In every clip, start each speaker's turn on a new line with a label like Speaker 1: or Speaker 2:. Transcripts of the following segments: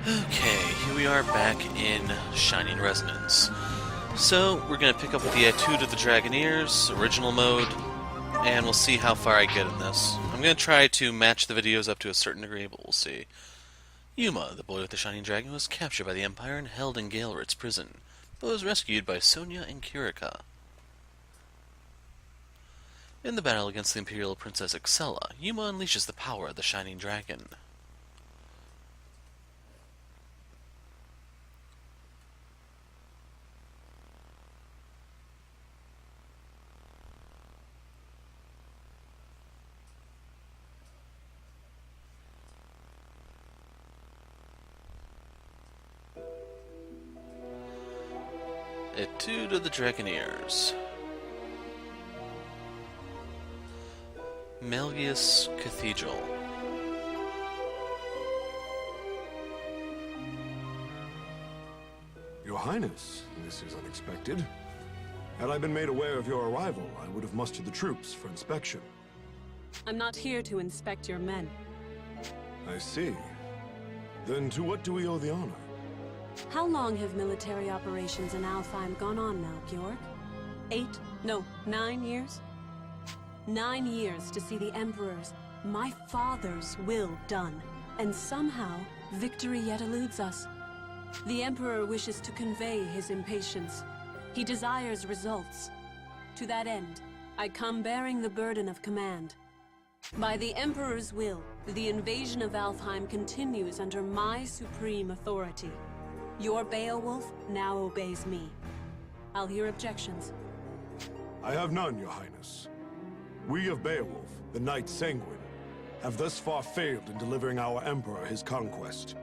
Speaker 1: Okay, here we are back in Shining Resonance. So, we're going to pick up with the Etude of the Dragoneers, original mode, and we'll see how far I get in this. I'm going to try to match the videos up to a certain degree, but we'll see. Yuma, the boy with the shining dragon, was captured by the Empire and held in Gaelrit's prison, but was rescued by Sonia and Kirika. In the battle against the Imperial Princess Excella, Yuma unleashes the power of the Shining Dragon. Etude of the Dragoneers. Melgius Cathedral.
Speaker 2: Your Highness, this is unexpected. Had I been made aware of your arrival, I would have mustered the troops for inspection.
Speaker 3: I'm not here to inspect your men.
Speaker 2: I see. Then to what do we owe the honor?
Speaker 3: How long have military operations in Alfheim gone on now, Georg? 8? No, 9 years? 9 years to see the Emperor's, my father's, will done. And somehow, victory yet eludes us. The Emperor wishes to convey his impatience. He desires results. To that end, I come bearing the burden of command. By the Emperor's will, the invasion of Alfheim continues under my supreme authority. Your Beowulf now obeys me. I'll hear objections.
Speaker 2: I have none, Your Highness. We of Beowulf, the Knight Sanguine, have thus far failed in delivering our Emperor his conquest.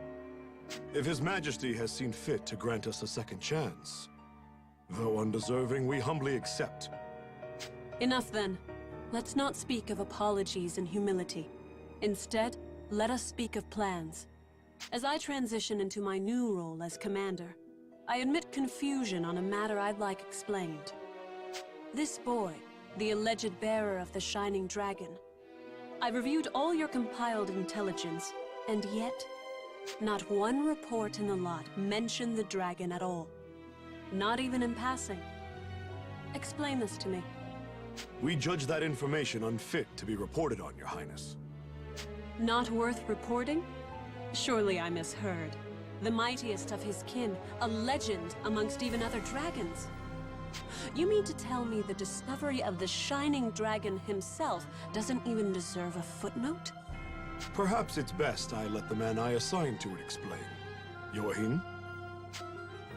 Speaker 2: If His Majesty has seen fit to grant us a second chance, though undeserving, we humbly accept.
Speaker 3: Enough then. Let's not speak of apologies and humility. Instead, let us speak of plans. As I transition into my new role as commander, I admit confusion on a matter I'd like explained. This boy, the alleged bearer of the Shining Dragon. I've reviewed all your compiled intelligence, and yet, not one report in the lot mentioned the dragon at all. Not even in passing. Explain this to me.
Speaker 2: We judge that information unfit to be reported on, Your Highness.
Speaker 3: Not worth reporting? Surely I misheard. The mightiest of his kin, a legend amongst even other dragons. You mean to tell me the discovery of the Shining Dragon himself doesn't even deserve a footnote?
Speaker 2: Perhaps it's best I let the man I assigned to it explain. Joachim?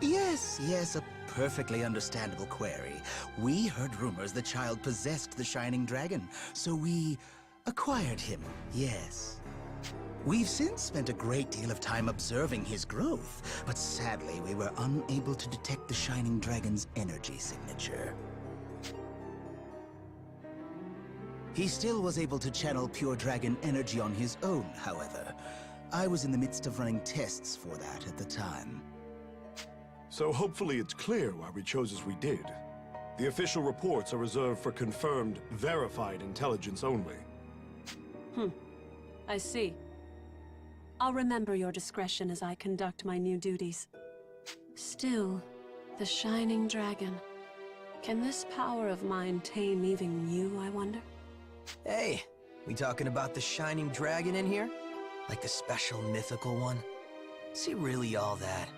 Speaker 4: Yes, a perfectly understandable query. We heard rumors the child possessed the Shining Dragon, so we acquired him, yes. We've since spent a great deal of time observing his growth, but sadly we were unable to detect the Shining Dragon's energy signature. He still was able to channel pure dragon energy on his own, however. I was in the midst of running tests for that at the time.
Speaker 2: So hopefully it's clear why we chose as we did. The official reports are reserved for confirmed, verified intelligence only.
Speaker 3: I see. I'll remember your discretion as I conduct my new duties. Still, the Shining Dragon. Can this power of mine tame even you, I wonder?
Speaker 5: Hey, we talking about the Shining Dragon in here? Like the special mythical one? Is he really all that?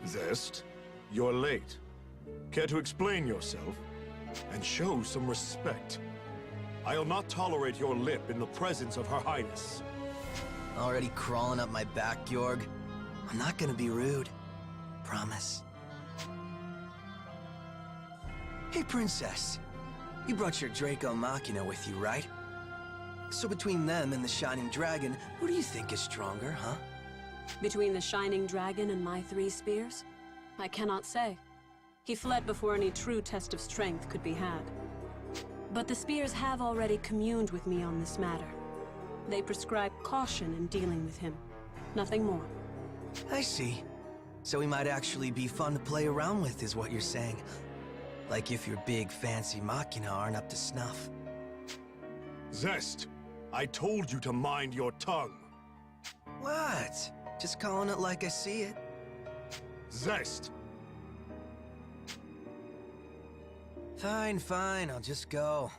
Speaker 2: Zest, you're late. Care to explain yourself? And show some respect. I'll not tolerate your lip in the presence of Her Highness.
Speaker 5: Already crawling up my back, Georg? I'm not gonna be rude. Promise. Hey, Princess. You brought your Draco Machina with you, right? So between them and the Shining Dragon, who do you think is stronger, huh?
Speaker 3: Between the Shining Dragon and my 3 spears? I cannot say. He fled before any true test of strength could be had. But the spears have already communed with me on this matter. They prescribe caution in dealing with him. Nothing more.
Speaker 5: I see. So he might actually be fun to play around with, is what you're saying. Like if your big fancy machina aren't up to snuff.
Speaker 2: Zest, I told you to mind your tongue.
Speaker 5: What? Just calling it like I see it.
Speaker 2: Zest!
Speaker 5: Fine, fine, I'll just go.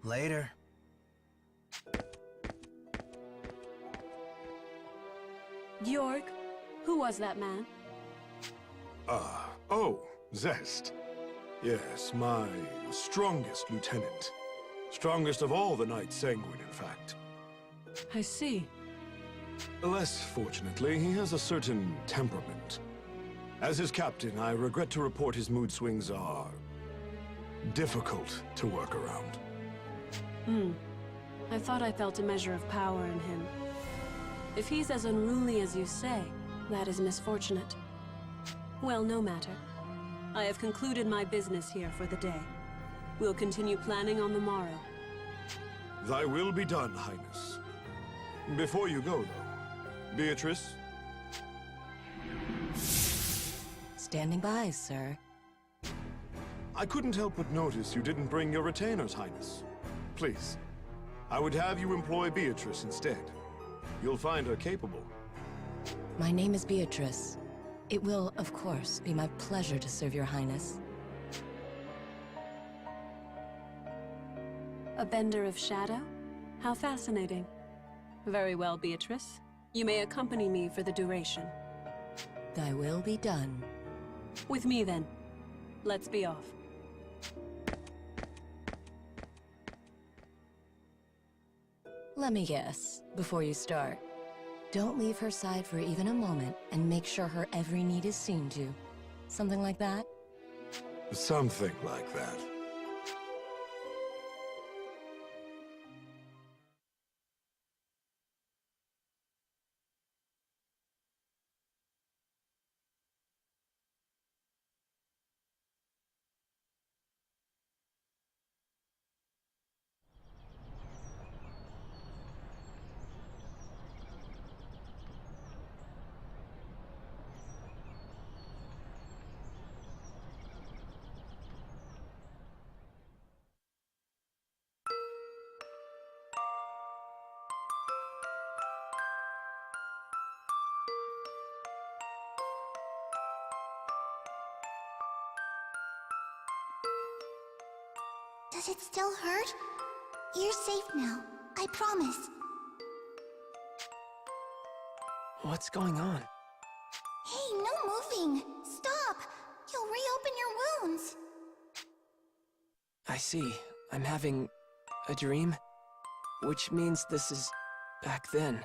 Speaker 5: Later.
Speaker 3: Georg, who was that man?
Speaker 2: Oh, Zest. Yes, my strongest lieutenant. Strongest of all the Knights Sanguine, in fact.
Speaker 3: I see.
Speaker 2: Less fortunately, he has a certain temperament. As his captain, I regret to report his mood swings are difficult to work around.
Speaker 3: I thought I felt a measure of power in him. If he's as unruly as you say, that is misfortunate. Well, no matter. I have concluded my business here for the day. We'll continue planning on the morrow.
Speaker 2: Thy will be done, Highness. Before you go, though, Beatrice?
Speaker 6: Standing by, sir.
Speaker 2: I couldn't help but notice you didn't bring your retainers, Highness. Please, I would have you employ Beatrice instead. You'll find her capable.
Speaker 6: My name is Beatrice. It will, of course, be my pleasure to serve your highness.
Speaker 3: A bender of shadow? How fascinating. Very well, Beatrice. You may accompany me for the duration.
Speaker 6: Thy will be done.
Speaker 3: With me, then. Let's be off.
Speaker 6: Let me guess, before you start. Don't leave her side for even a moment, and make sure her every need is seen to. Something like that?
Speaker 2: Something like that.
Speaker 7: Does it still hurt? You're safe now. I promise.
Speaker 5: What's going on?
Speaker 7: Hey, no moving! Stop! You'll reopen your wounds!
Speaker 5: I see. I'm having a dream? Which means this is back then.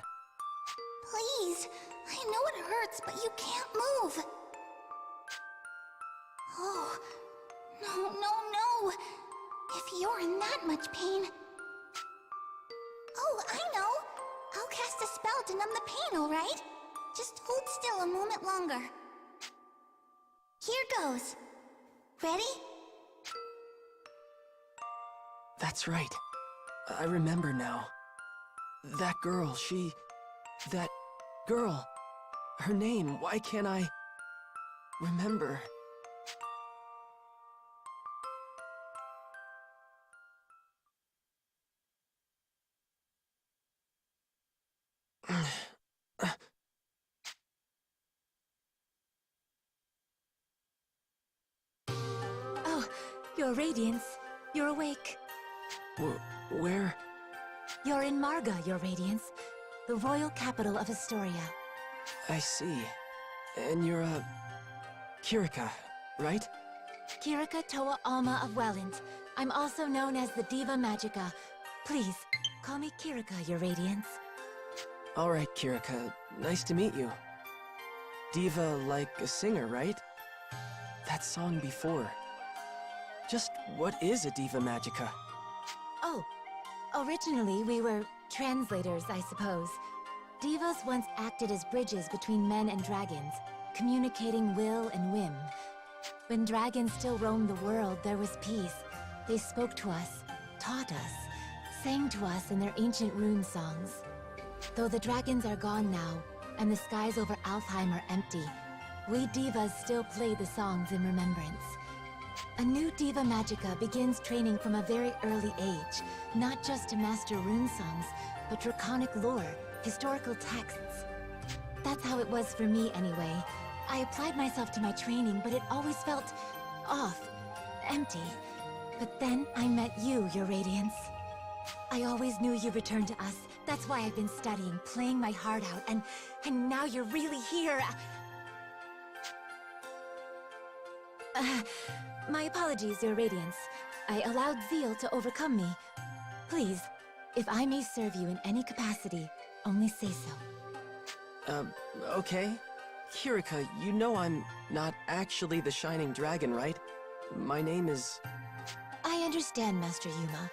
Speaker 7: Please! I know it hurts, but you can't move! Oh, no, no, no! If you're in that much pain... Oh, I know! I'll cast a spell to numb the pain, alright? Just hold still a moment longer. Here goes. Ready?
Speaker 5: That's right. I remember now. That girl, that girl. Her name, why can't I remember?
Speaker 8: Oh, Your Radiance. You're awake.
Speaker 5: Where?
Speaker 8: You're in Marga, Your Radiance. The royal capital of Astoria.
Speaker 5: I see. And you're Kirika, right?
Speaker 8: Kirika Toa Alma of Welland. I'm also known as the Diva Magica. Please, call me Kirika, Your Radiance.
Speaker 5: Alright, Kirika. Nice to meet you. Diva like a singer, right? That song before. Just what is a Diva Magica?
Speaker 8: Oh, originally we were translators, I suppose. Divas once acted as bridges between men and dragons, communicating will and whim. When dragons still roamed the world, there was peace. They spoke to us, taught us, sang to us in their ancient rune songs. Though the dragons are gone now, and the skies over Alfheim are empty, we divas still play the songs in remembrance. A new Diva Magica begins training from a very early age, not just to master rune songs, but draconic lore, historical texts. That's how it was for me anyway. I applied myself to my training, but it always felt off, empty. But then I met you, Your Radiance. I always knew you returned to us. That's why I've been studying, playing my heart out, and now you're really here. My apologies, Your Radiance. I allowed zeal to overcome me. Please, if I may serve you in any capacity, only say so.
Speaker 5: Okay. Kirika, you know I'm not actually the Shining Dragon, right? My name is...
Speaker 8: I understand, Master Yuma.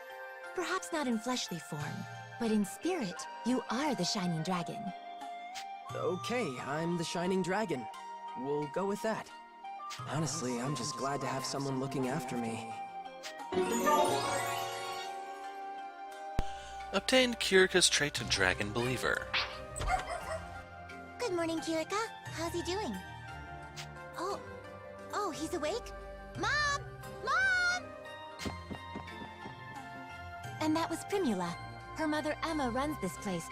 Speaker 8: Perhaps not in fleshly form, but in spirit, you are the Shining Dragon.
Speaker 5: Okay, I'm the Shining Dragon. We'll go with that. Honestly, I'm just glad to have someone looking after me.
Speaker 1: Obtained Kirika's trait of Dragon Believer.
Speaker 7: Good morning, Kirika. How's he doing? Oh, he's awake? Mom! Mom!
Speaker 8: And that was Primula. Her mother Emma runs this place.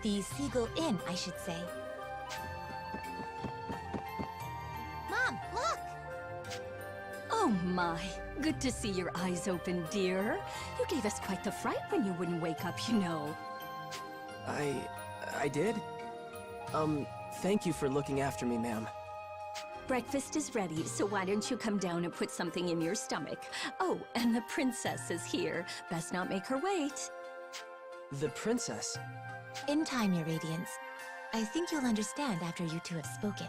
Speaker 8: The Seagull Inn, I should say.
Speaker 7: Mom, look!
Speaker 6: Oh my, good to see your eyes open, dear. You gave us quite the fright when you wouldn't wake up, you know.
Speaker 5: I did? Thank you for looking after me, ma'am.
Speaker 6: Breakfast is ready, so why don't you come down and put something in your stomach? Oh, and the princess is here. Best not make her wait.
Speaker 5: The princess?
Speaker 8: In time, Your Radiance. I think you'll understand after you two have spoken.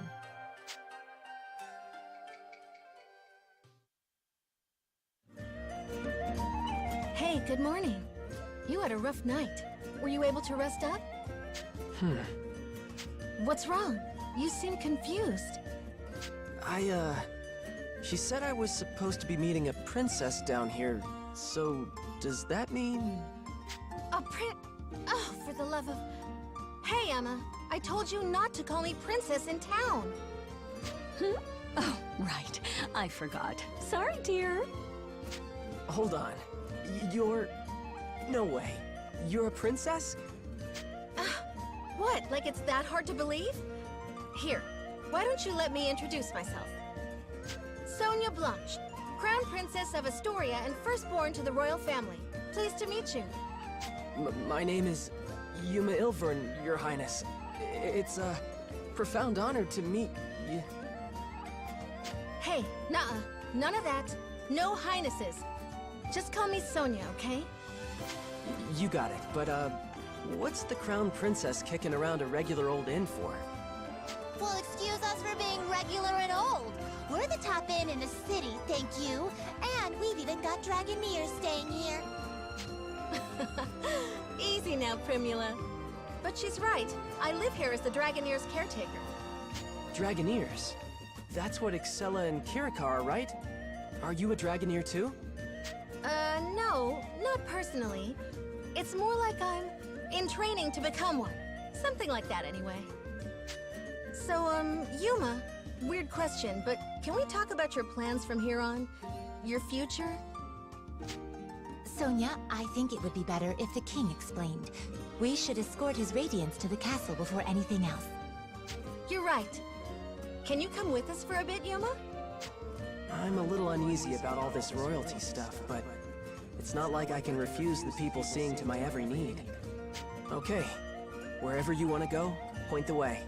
Speaker 9: Hey, good morning. You had a rough night. Were you able to rest up? What's wrong? You seem confused.
Speaker 5: She said I was supposed to be meeting a princess down here, so does that mean...
Speaker 9: Oh, for the love of... Hey, Emma. I told you not to call me princess in town.
Speaker 6: Oh, right. I forgot. Sorry, dear.
Speaker 5: Hold on. You're... No way. You're a princess?
Speaker 9: What, like it's that hard to believe? Here, why don't you let me introduce myself? Sonia Blanche, Crown Princess of Astoria and firstborn to the royal family. Pleased to meet you.
Speaker 5: My name is Yuma Ilvern, Your Highness. It's a profound honor to meet you.
Speaker 9: Hey, nuh-uh. None of that. No highnesses. Just call me Sonia, okay?
Speaker 5: You got it, but what's the Crown Princess kicking around a regular old inn for?
Speaker 7: Well, excuse us for being regular and old. We're the top inn in the city, thank you. And we've even got Dragoneers staying here.
Speaker 9: Easy now, Primula. But she's right. I live here as the Dragoneer's caretaker.
Speaker 5: Dragoneers? That's what Excella and Kirika are, right? Are you a Dragoneer too?
Speaker 9: No, not personally. It's more like I'm in training to become one. Something like that, anyway. So, Yuma, weird question, but can we talk about your plans from here on? Your future?
Speaker 8: Sonia, I think it would be better if the king explained. We should escort his radiance to the castle before anything else.
Speaker 9: You're right. Can you come with us for a bit, Yuma?
Speaker 5: I'm a little uneasy about all this royalty stuff, but it's not like I can refuse the people seeing to my every need. Okay, wherever you want to go, point the way.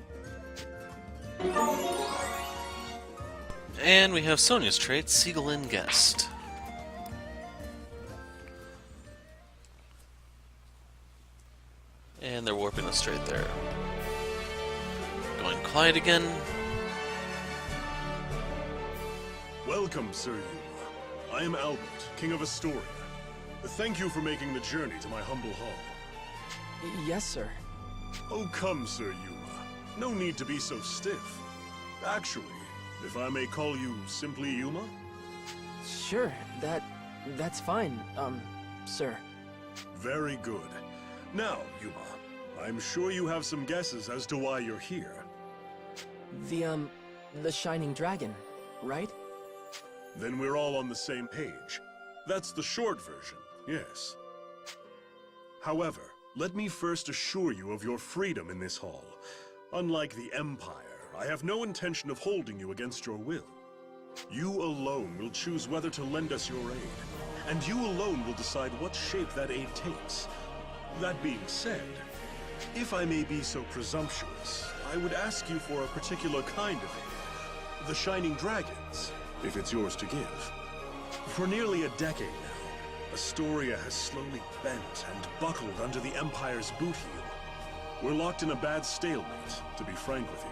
Speaker 1: And we have Sonia's trait, Seagull Inn Guest. And they're warping us straight there. Going quiet again.
Speaker 10: Welcome, Sir Yuma. I am Albert, King of Astoria. Thank you for making the journey to my humble hall.
Speaker 5: Yes, sir.
Speaker 10: Oh, come, Sir Yuma. No need to be so stiff. Actually, if I may call you simply Yuma?
Speaker 5: Sure, that's fine, sir.
Speaker 10: Very good. Now, Yuma, I'm sure you have some guesses as to why you're here.
Speaker 5: The Shining Dragon, right?
Speaker 10: Then we're all on the same page. That's the short version, yes. However, let me first assure you of your freedom in this hall. Unlike the Empire, I have no intention of holding you against your will. You alone will choose whether to lend us your aid, and you alone will decide what shape that aid takes. That being said, if I may be so presumptuous, I would ask you for a particular kind of aid. The Shining Dragons, if it's yours to give. For nearly a decade now, Astoria has slowly bent and buckled under the Empire's boot heel. We're locked in a bad stalemate, to be frank with you.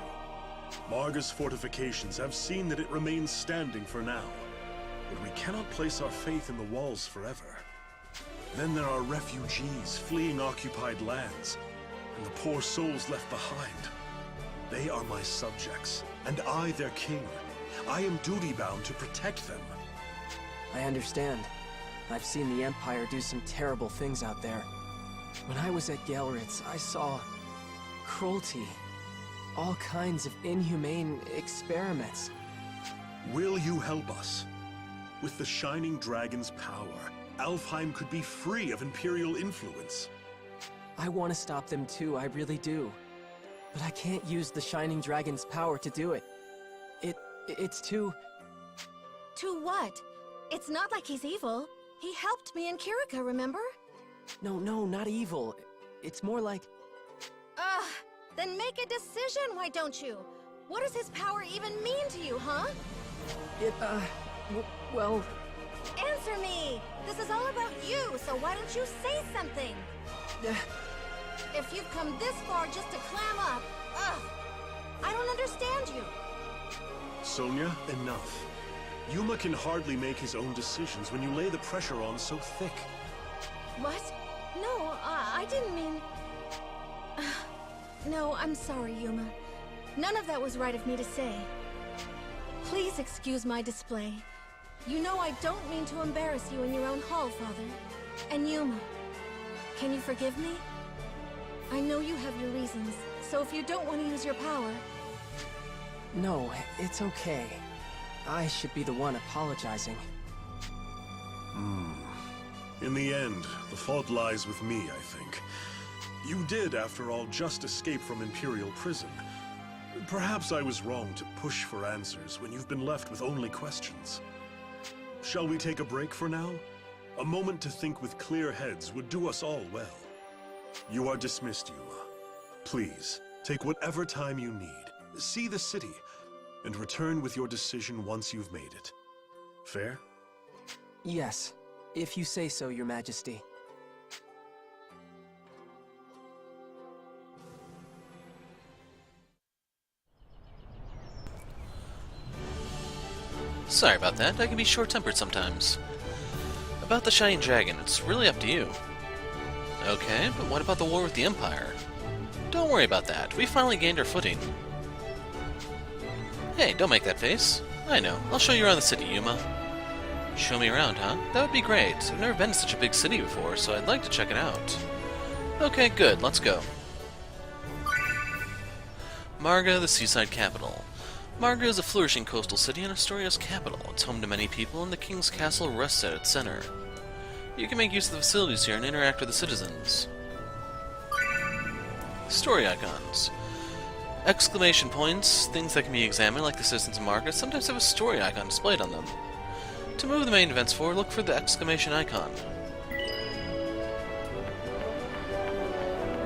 Speaker 10: Marga's fortifications have seen that it remains standing for now, but we cannot place our faith in the walls forever. Then there are refugees fleeing occupied lands, and the poor souls left behind. They are my subjects, and I their king. I am duty-bound to protect them.
Speaker 5: I understand. I've seen the Empire do some terrible things out there. When I was at Gelritz, I saw cruelty. All kinds of inhumane experiments.
Speaker 10: Will you help us? With the Shining Dragon's power, Alfheim could be free of Imperial influence.
Speaker 5: I want to stop them too, I really do. But I can't use the Shining Dragon's power to do it. It's too...
Speaker 9: To what? It's not like he's evil. He helped me and Kirika, remember?
Speaker 5: No, not evil. It's more like...
Speaker 9: Ugh! Then make a decision, why don't you? What does his power even mean to you, huh?
Speaker 5: Well...
Speaker 9: Answer me! This is all about you, so why don't you say something? If you've come this far just to clam up, ugh! I don't understand you.
Speaker 10: Sonia, enough. Yuma can hardly make his own decisions when you lay the pressure on so thick.
Speaker 9: What? No, I didn't mean... No, I'm sorry, Yuma. None of that was right of me to say. Please excuse my display. You know I don't mean to embarrass you in your own hall, Father. And Yuma, can you forgive me? I know you have your reasons, so if you don't want to use your power...
Speaker 5: No, it's okay. I should be the one apologizing.
Speaker 10: In the end, the fault lies with me, I think. You did, after all, just escape from Imperial prison. Perhaps I was wrong to push for answers when you've been left with only questions. Shall we take a break for now? A moment to think with clear heads would do us all well. You are dismissed, Yuma. Please, take whatever time you need. See the city, and return with your decision once you've made it. Fair?
Speaker 5: Yes, if you say so, Your Majesty.
Speaker 1: Sorry about that, I can be short-tempered sometimes. About the Shining Dragon, it's really up to you. Okay, but what about the war with the Empire? Don't worry about that, we finally gained our footing. Hey, don't make that face. I know, I'll show you around the city, Yuma. Show me around, huh? That would be great. I've never been to such a big city before, so I'd like to check it out. Okay, good, let's go. Marga, the seaside capital. Marga is a flourishing coastal city and Astoria's capital. It's home to many people, and the king's castle rests at its center. You can make use of the facilities here and interact with the citizens. Story icons. Exclamation points, things that can be examined like the citizens of Marga, sometimes have a story icon displayed on them. To move the main events forward, look for the exclamation icon.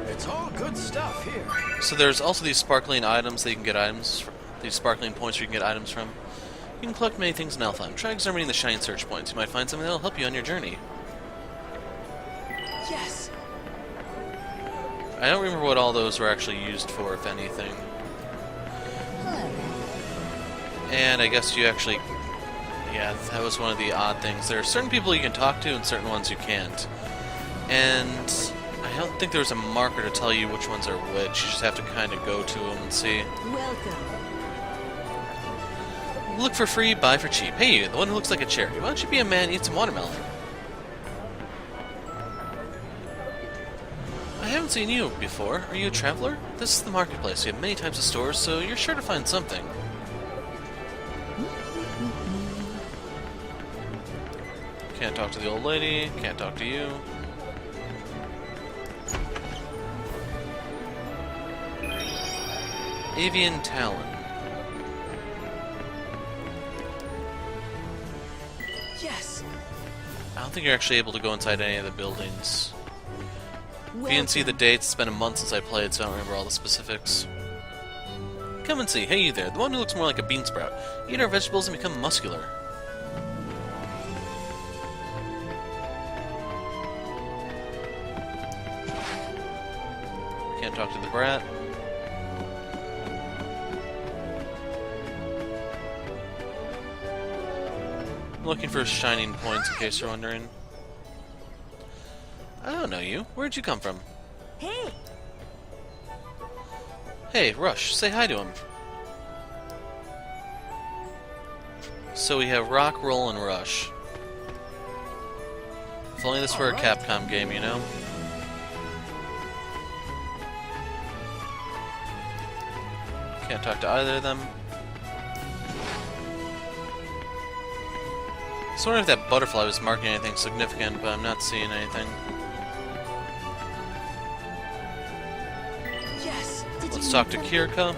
Speaker 11: It's all good stuff here.
Speaker 1: So there's also these sparkling items that you can get items from. These sparkling points where you can get items from. You can collect many things in Alfheim. Try examining the shine search points. You might find something that will help you on your journey.
Speaker 5: Yes!
Speaker 1: I don't remember what all those were actually used for, if anything. And I guess you actually... Yeah, that was one of the odd things. There are certain people you can talk to and certain ones you can't. And I don't think there's a marker to tell you which ones are which. You just have to kind of go to them and see.
Speaker 3: Welcome.
Speaker 1: Look for free, buy for cheap. Hey you, the one who looks like a cherry. Why don't you be a man and eat some watermelon? I haven't seen you before. Are you a traveler? This is the marketplace. You have many types of stores, so you're sure to find something. talk to the old lady. Can't talk to you. Avian Talon.
Speaker 5: Yes!
Speaker 1: I don't think you're actually able to go inside any of the buildings. If you didn't see the dates, it's been a month since I played, so I don't remember all the specifics. Come and see. Hey, you there. The one who looks more like a bean sprout. Eat our vegetables and become muscular. Can't talk to the brat. I'm looking for shining points in case you're wondering. I don't know you. Where'd you come from?
Speaker 8: Hey!
Speaker 1: Hey, Rush, say hi to him. So we have Rock, Roll, and Rush. If only this were a Capcom game, you know? Can't talk to either of them. I was wondering if that butterfly was marking anything significant, but I'm not seeing anything.
Speaker 5: Yes!
Speaker 1: Let's talk to Kirika.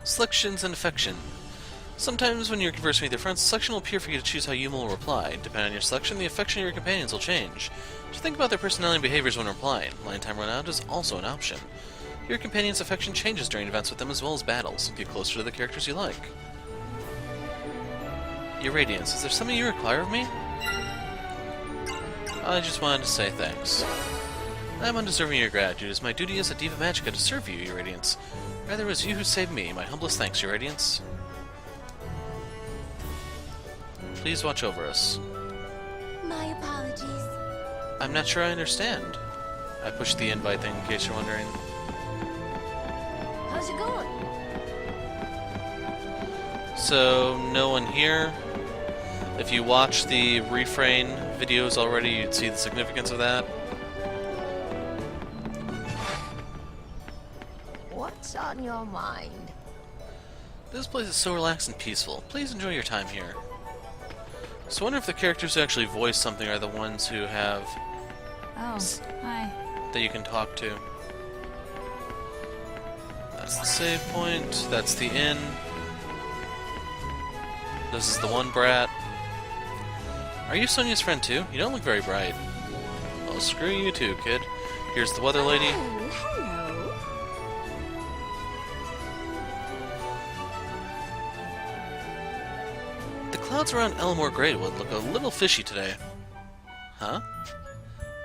Speaker 1: Selections and affection. Sometimes when you're conversing with your friends, selection will appear for you to choose how you will reply. Depending on your selection, the affection of your companions will change. Just think about their personality and behaviors when replying. Line time run out is also an option. Your companion's affection changes during events with them as well as battles. Get closer to the characters you like. Your Radiance, is there something you require of me? I just wanted to say thanks. I'm undeserving of your gratitude. It's my duty as a Diva Magica to serve you, Your Radiance. Rather, it was you who saved me. My humblest thanks, Your Radiance. Please watch over us.
Speaker 8: My apologies.
Speaker 1: I'm not sure I understand. I pushed the invite thing in case you're wondering.
Speaker 8: How's it going?
Speaker 1: So, no one here. If you watch the Refrain videos already, you'd see the significance of that.
Speaker 6: What's on your mind?
Speaker 1: This place is so relaxed and peaceful. Please enjoy your time here. So I wonder if the characters who actually voice something are the ones who have...
Speaker 11: Oh, hi.
Speaker 1: that you can talk to. That's the save point. That's the inn. This is the one brat. Are you Sonia's friend too? You don't look very bright. Well, screw you too, kid. Here's the weather lady.
Speaker 8: Oh, hello.
Speaker 1: The clouds around Elmore Greatwood look a little fishy today. Huh?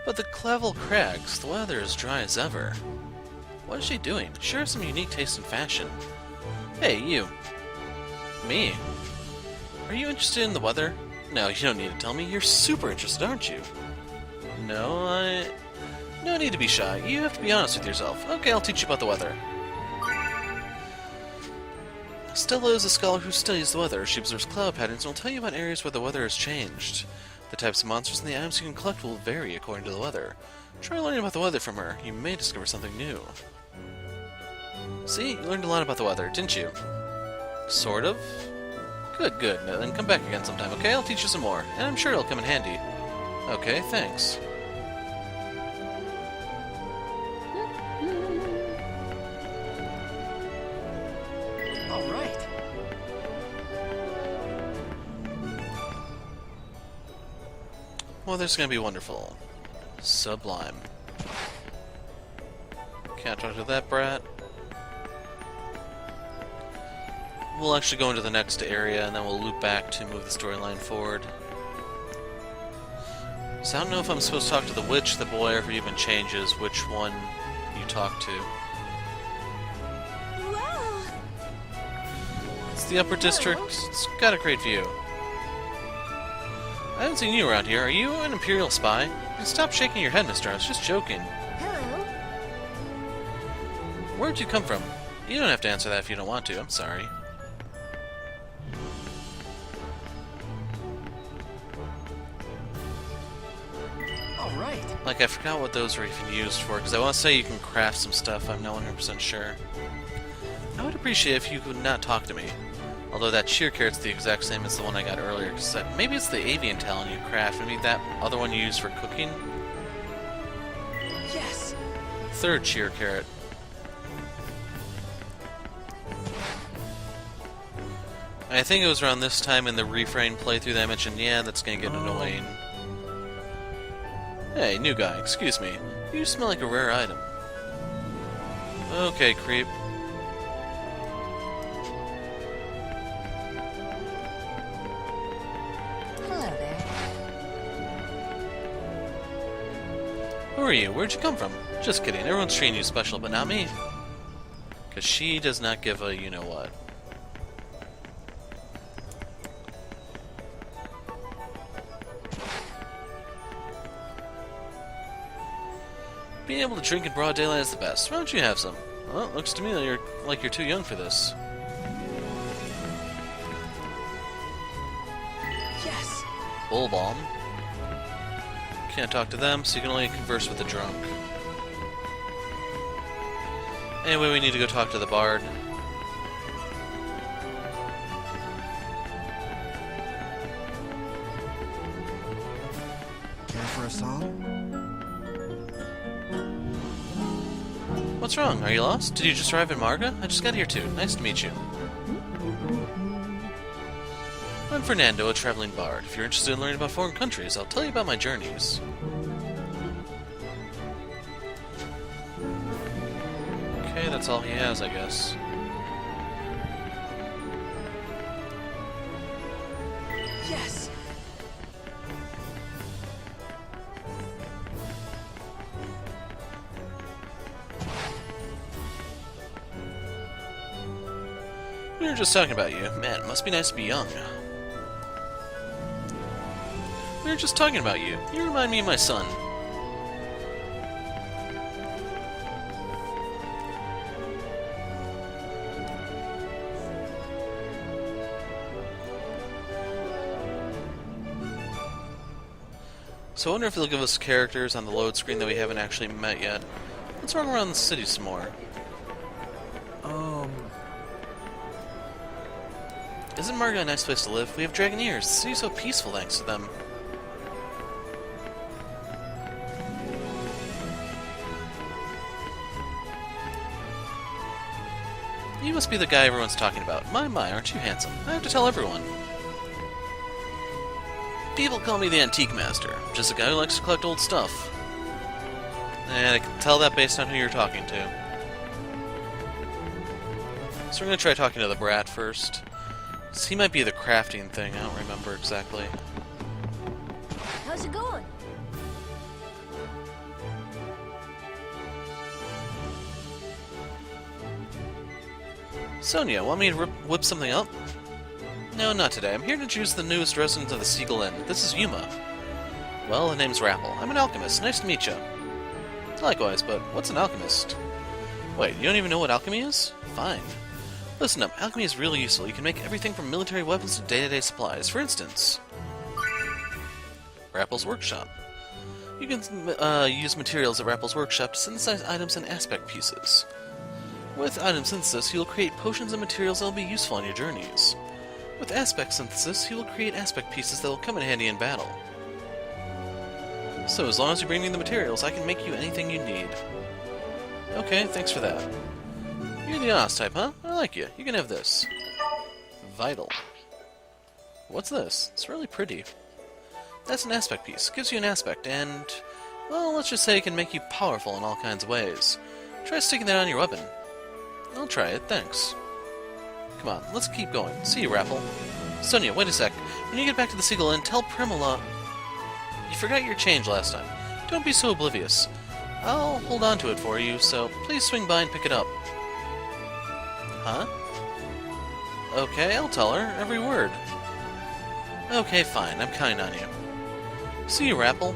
Speaker 1: But the Clavel Crags, the weather is dry as ever. What is she doing? Sure has some unique taste in fashion. Hey, you. Me? Are you interested in the weather? No, you don't need to tell me. You're super interested, aren't you? No, No need to be shy. You have to be honest with yourself. Okay, I'll teach you about the weather. Stella is a scholar who studies the weather. She observes cloud patterns and will tell you about areas where the weather has changed. The types of monsters and the items you can collect will vary according to the weather. Try learning about the weather from her. You may discover something new. See? You learned a lot about the weather, didn't you? Sort of? Good, good. Now then come back again sometime, okay? I'll teach you some more, and I'm sure it'll come in handy. Okay, thanks.
Speaker 5: Alright.
Speaker 1: Weather's gonna be wonderful. Sublime. Can't talk to that brat. We'll actually go into the next area, and then we'll loop back to move the storyline forward. So I don't know if I'm supposed to talk to the witch, the boy, or if it even changes which one you talk to.
Speaker 8: Wow.
Speaker 1: It's the upper district. It's got a great view. I haven't seen you around here. Are you an Imperial spy? Stop shaking your head, mister. I was just joking.
Speaker 8: Hello.
Speaker 1: Where'd you come from? You don't have to answer that if you don't want to. I'm sorry.
Speaker 5: Alright.
Speaker 1: Like, I forgot what those were even used for, because I want to say you can craft some stuff. I'm not 100% sure. I would appreciate if you could not talk to me. Although that cheer carrot's the exact same as the one I got earlier, because maybe it's the avian talon you craft, maybe that other one you use for cooking?
Speaker 5: Yes!
Speaker 1: Third cheer carrot. I think it was around this time in the Refrain playthrough that I mentioned, yeah, that's gonna get annoying. Hey, new guy, excuse me. You smell like a rare item. Okay, creep.
Speaker 6: Hello there.
Speaker 1: Who are you? Where'd you come from? Just kidding, everyone's treating you special, but not me. Because she does not give a you-know-what. Being able to drink in broad daylight is the best. Why don't you have some? Well, it looks to me like you're too young for this.
Speaker 5: Yes!
Speaker 1: Bull Balm. Can't talk to them, so you can only converse with the drunk. Anyway, we need to go talk to the bard.
Speaker 4: Care for a song?
Speaker 1: What's wrong? Are you lost? Did you just arrive in Marga? I just got here too. Nice to meet you. I'm Fernando, a traveling bard. If you're interested in learning about foreign countries, I'll tell you about my journeys. Okay, that's all he has, I guess.
Speaker 5: Yes!
Speaker 1: We were just talking about you. Man, it must be nice to be young. We were just talking about you. You remind me of my son. So I wonder if they'll give us characters on the load screen that we haven't actually met yet. Let's run around the city some more. Isn't Marga a nice place to live? We have Dragoneers. The city's so peaceful thanks to them. You must be the guy everyone's talking about. My, aren't you handsome? I have to tell everyone. People call me the Antique Master. Just a guy who likes to collect old stuff. And I can tell that based on who you're talking to. So we're gonna try talking to the brat first. So he might be the crafting thing, I don't remember exactly.
Speaker 7: How's it going?
Speaker 1: Sonia, want me to whip something up? No, not today. I'm here to introduce the newest resident of the Seagull Inn. This is Yuma. Well, the name's Rappel. I'm an alchemist. Nice to meet you. Likewise, but what's an alchemist? Wait, you don't even know what alchemy is? Fine. Listen up, alchemy is really useful. You can make everything from military weapons to day-to-day supplies. For instance, Rappel's Workshop. You can use materials at Rappel's Workshop to synthesize items and aspect pieces. With item synthesis, you'll create potions and materials that will be useful on your journeys. With aspect synthesis, you will create aspect pieces that will come in handy in battle. So as long as you bring me the materials, I can make you anything you need. Okay, thanks for that. You're the honest type, huh? I like you. You can have this. Vital. What's this? It's really pretty. That's an aspect piece. Gives you an aspect, and... well, let's just say it can make you powerful in all kinds of ways. Try sticking that on your weapon. I'll try it, thanks. Come on, let's keep going. See you, Rappel. Sonia, wait a sec. When you get back to the Seagull Inn, tell Primula... you forgot your change last time. Don't be so oblivious. I'll hold on to it for you, so please swing by and pick it up. Huh? Okay, I'll tell her. Every word. Okay, fine. I'm kind on you. See you, Rappel.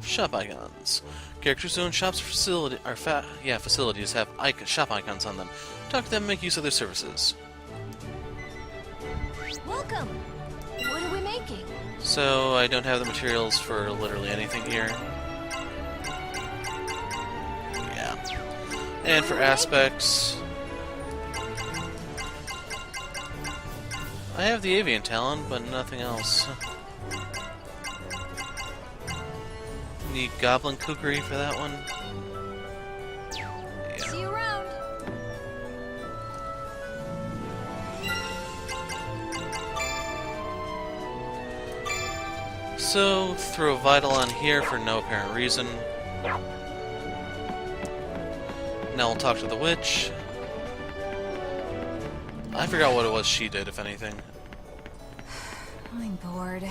Speaker 1: Shop icons. Characters who own shops or facilities have shop icons on them. Talk to them and make use of their services.
Speaker 7: Welcome! What are we making?
Speaker 1: So, I don't have the materials for literally anything here. Yeah. And for aspects, I have the avian talon, but nothing else. Need goblin kukri for that one. Yeah.
Speaker 9: See you around.
Speaker 1: So, throw a vital on here for no apparent reason. Now we'll talk to the witch. I forgot what it was she did, if anything.
Speaker 6: I'm bored.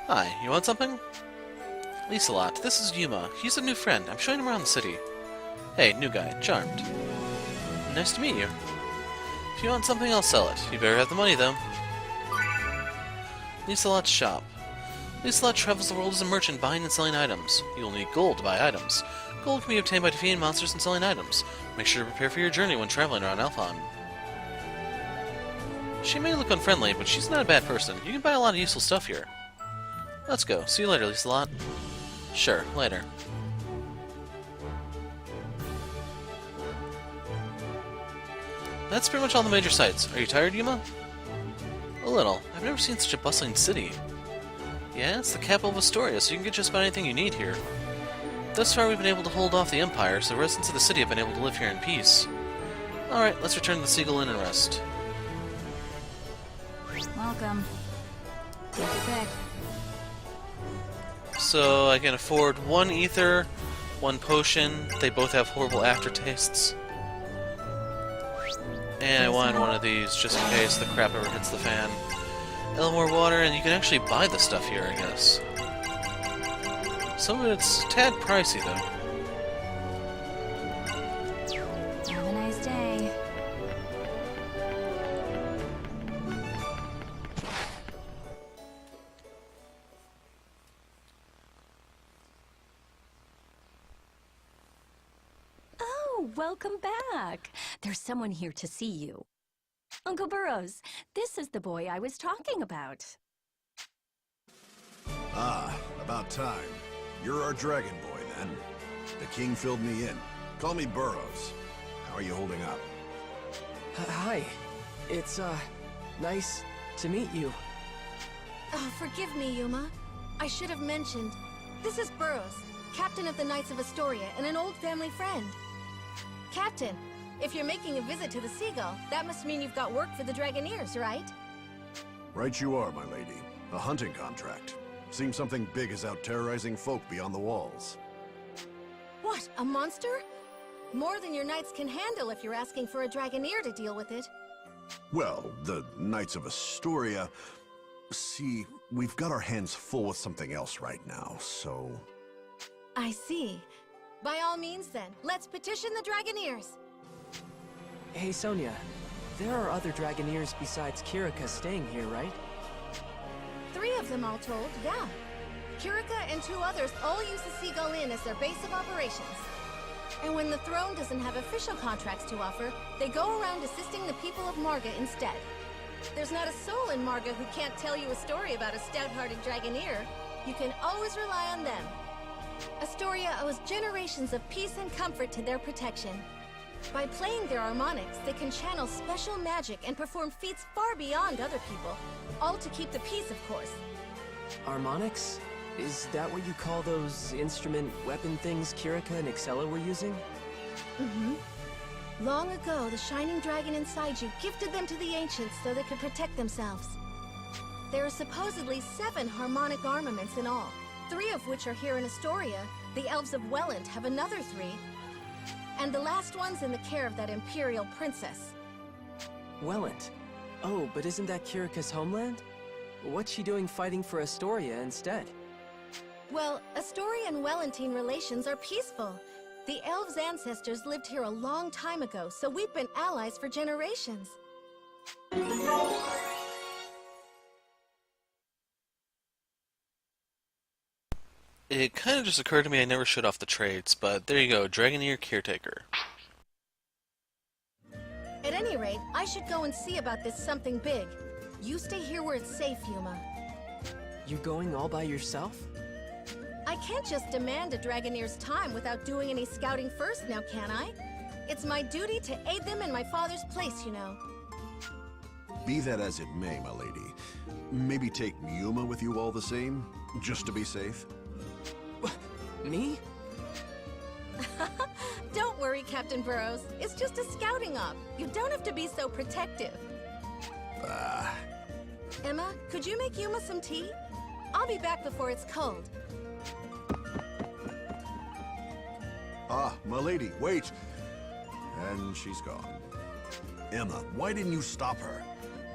Speaker 1: Hi, you want something? Lieselot, this is Yuma. He's a new friend. I'm showing him around the city. Hey, new guy. Charmed. Nice to meet you. If you want something, I'll sell it. You better have the money, though. Lieselot's shop. Lieselot travels the world as a merchant, buying and selling items. You will need gold to buy items. Gold can be obtained by defeating monsters and selling items. Make sure to prepare for your journey when traveling around Alfheim. She may look unfriendly, but she's not a bad person. You can buy a lot of useful stuff here. Let's go. See you later, Lieselot. Sure, later. That's pretty much all the major sites. Are you tired, Yuma? A little. I've never seen such a bustling city. Yeah, it's the capital of Astoria, so you can get just about anything you need here. Thus far, we've been able to hold off the Empire, so the residents of the city have been able to live here in peace. Alright, let's return to the Seagull Inn and rest.
Speaker 11: Welcome. Take your pick.
Speaker 1: So, I can afford one ether, one potion. They both have horrible aftertastes. And I wanted one of these, just in case the crap ever hits the fan. A little more water, and you can actually buy the stuff here, I guess. Some of it's a tad pricey, though.
Speaker 11: Have a nice day.
Speaker 6: Oh, welcome back. There's someone here to see you. Uncle Burrows, this is the boy I was talking about.
Speaker 12: Ah, about time. You're our dragon boy, then. The king filled me in. Call me Burrows. How are you holding up?
Speaker 5: Hi. It's, nice to meet you.
Speaker 9: Oh, forgive me, Yuma. I should have mentioned. This is Burrows, captain of the Knights of Astoria and an old family friend. Captain, if you're making a visit to the Seagull, that must mean you've got work for the Dragoneers, right?
Speaker 12: Right you are, my lady. A hunting contract. Seems something big is out terrorizing folk beyond the walls.
Speaker 9: What, a monster? More than your knights can handle if you're asking for a Dragoneer to deal with it.
Speaker 12: Well, the Knights of Astoria... See, we've got our hands full with something else right now, so...
Speaker 9: I see. By all means, then, let's petition the Dragoneers.
Speaker 5: Hey, Sonia. There are other Dragoneers besides Kirika staying here, right?
Speaker 9: 3 of them, all told, yeah. Kirika and 2 others all use the Seagull Inn as their base of operations. And when the throne doesn't have official contracts to offer, they go around assisting the people of Marga instead. There's not a soul in Marga who can't tell you a story about a stout-hearted Dragoneer. You can always rely on them. Astoria owes generations of peace and comfort to their protection. By playing their harmonics, they can channel special magic and perform feats far beyond other people. All to keep the peace, of course.
Speaker 5: Harmonics? Is that what you call those instrument weapon things Kirika and Excella were using?
Speaker 9: Mm-hmm. Long ago, the shining dragon inside you gifted them to the ancients so they could protect themselves. There are supposedly 7 harmonic armaments in all, 3 of which are here in Astoria. The elves of Welland have another 3. And the last one's in the care of that imperial princess.
Speaker 5: Welland. Oh, but isn't that Kirika's homeland? What's she doing fighting for Astoria instead?
Speaker 9: Well, Astoria and Wellentine relations are peaceful. The elves' ancestors lived here a long time ago, so we've been allies for generations.
Speaker 1: It kind of just occurred to me I never showed off the traits, but there you go, Dragoneer Caretaker.
Speaker 9: At any rate, I should go and see about this something big. You stay here where it's safe, Yuma.
Speaker 5: You going all by yourself?
Speaker 9: I can't just demand a Dragoneer's time without doing any scouting first now, can I? It's my duty to aid them in my father's place, you know.
Speaker 12: Be that as it may, my lady. Maybe take Yuma with you all the same, just to be safe.
Speaker 5: Me?
Speaker 9: Don't worry, Captain Burrows. It's just a scouting op. You don't have to be so protective. Emma, could you make Yuma some tea? I'll be back before it's cold.
Speaker 12: Ah, my lady, wait! And she's gone. Emma, why didn't you stop her?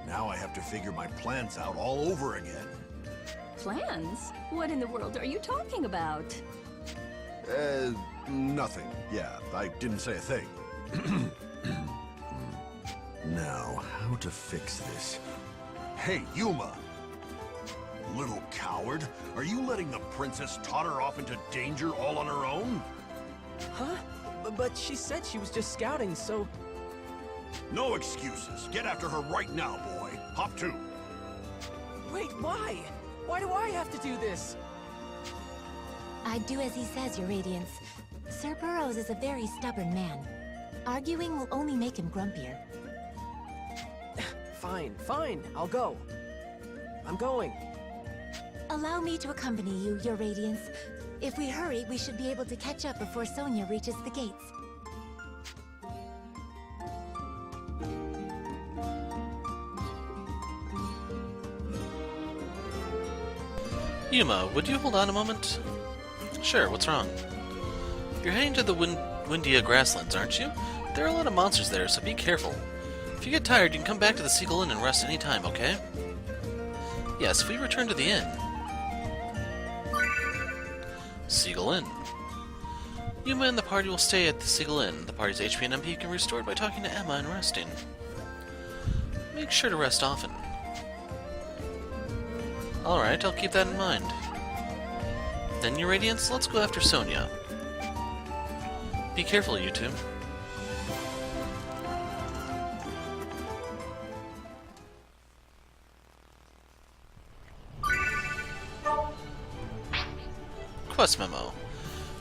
Speaker 12: Now I have to figure my plans out all over again.
Speaker 11: Plans? What in the world are you talking about?
Speaker 12: Nothing. Yeah, I didn't say a thing. Now, how to fix this? Hey, Yuma! Little coward, are you letting the princess totter off into danger all on her own?
Speaker 5: Huh? But she said she was just scouting, so...
Speaker 12: No excuses. Get after her right now, boy. Hop to.
Speaker 5: Wait, why? Why do I have to do this?
Speaker 8: I'd do as he says, Your Radiance. Sir Burrows is a very stubborn man. Arguing will only make him grumpier.
Speaker 5: Fine, I'll go. I'm going.
Speaker 8: Allow me to accompany you, Your Radiance. If we hurry, we should be able to catch up before Sonia reaches the gates.
Speaker 1: Yuma, would you hold on a moment? Sure, what's wrong? You're heading to the Windia Grasslands, aren't you? There are a lot of monsters there, so be careful. If you get tired, you can come back to the Seagull Inn and rest any time, okay? Yes, if we return to the inn. Seagull Inn. Yuma and the party will stay at the Seagull Inn. The party's HP and MP can be restored by talking to Emma and resting. Make sure to rest often. Alright, I'll keep that in mind. Then, Your Radiance, let's go after Sonia. Be careful, you two. Quest Memo.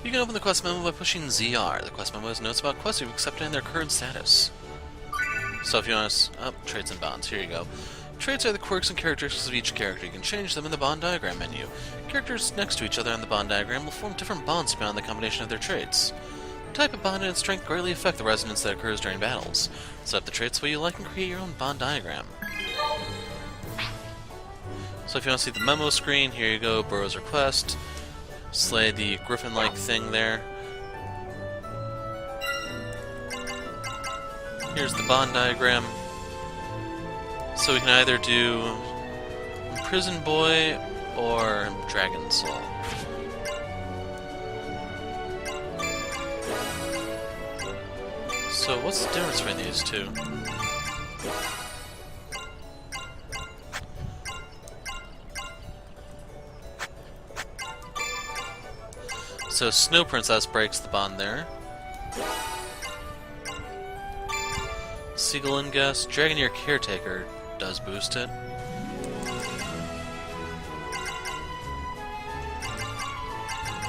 Speaker 1: You can open the quest memo by pushing ZR. The quest memo has notes about quests you've accepted and their current status. So if you want to... traits and bonds. Here you go. Traits are the quirks and characteristics of each character. You can change them in the bond diagram menu. Characters next to each other on the bond diagram will form different bonds beyond the combination of their traits. The type of bond and its strength greatly affect the resonance that occurs during battles. Set up the traits the way you like and create your own bond diagram. So if you want to see the memo screen, here you go, Burrow's request. Slay the griffin-like thing there. Here's the bond diagram. So we can either do Prison Boy or Dragon Soul. So what's the difference between these two? So Snow Princess breaks the bond there. Seagull Inn Guest, Dragoneer Caretaker does boost it.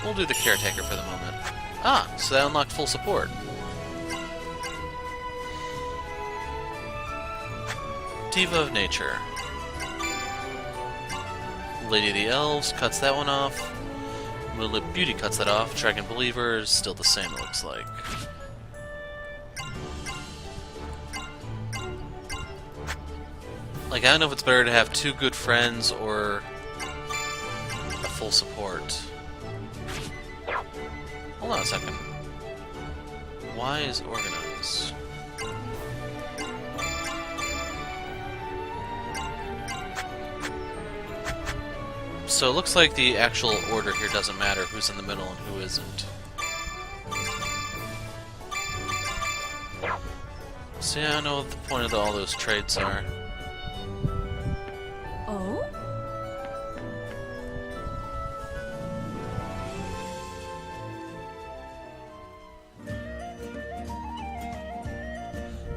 Speaker 1: We'll do the Caretaker for the moment. Ah, so that unlocked full support. Diva of Nature. Lady of the Elves cuts that one off. Moonlit Beauty cuts that off. Dragon Believer is still the same, it looks like. Like, I don't know if it's better to have two good friends or a full support. Hold on a second. Why is organized? So it looks like the actual order here doesn't matter, who's in the middle and who isn't. So yeah, I don't know what the point of all those traits are.
Speaker 11: Oh?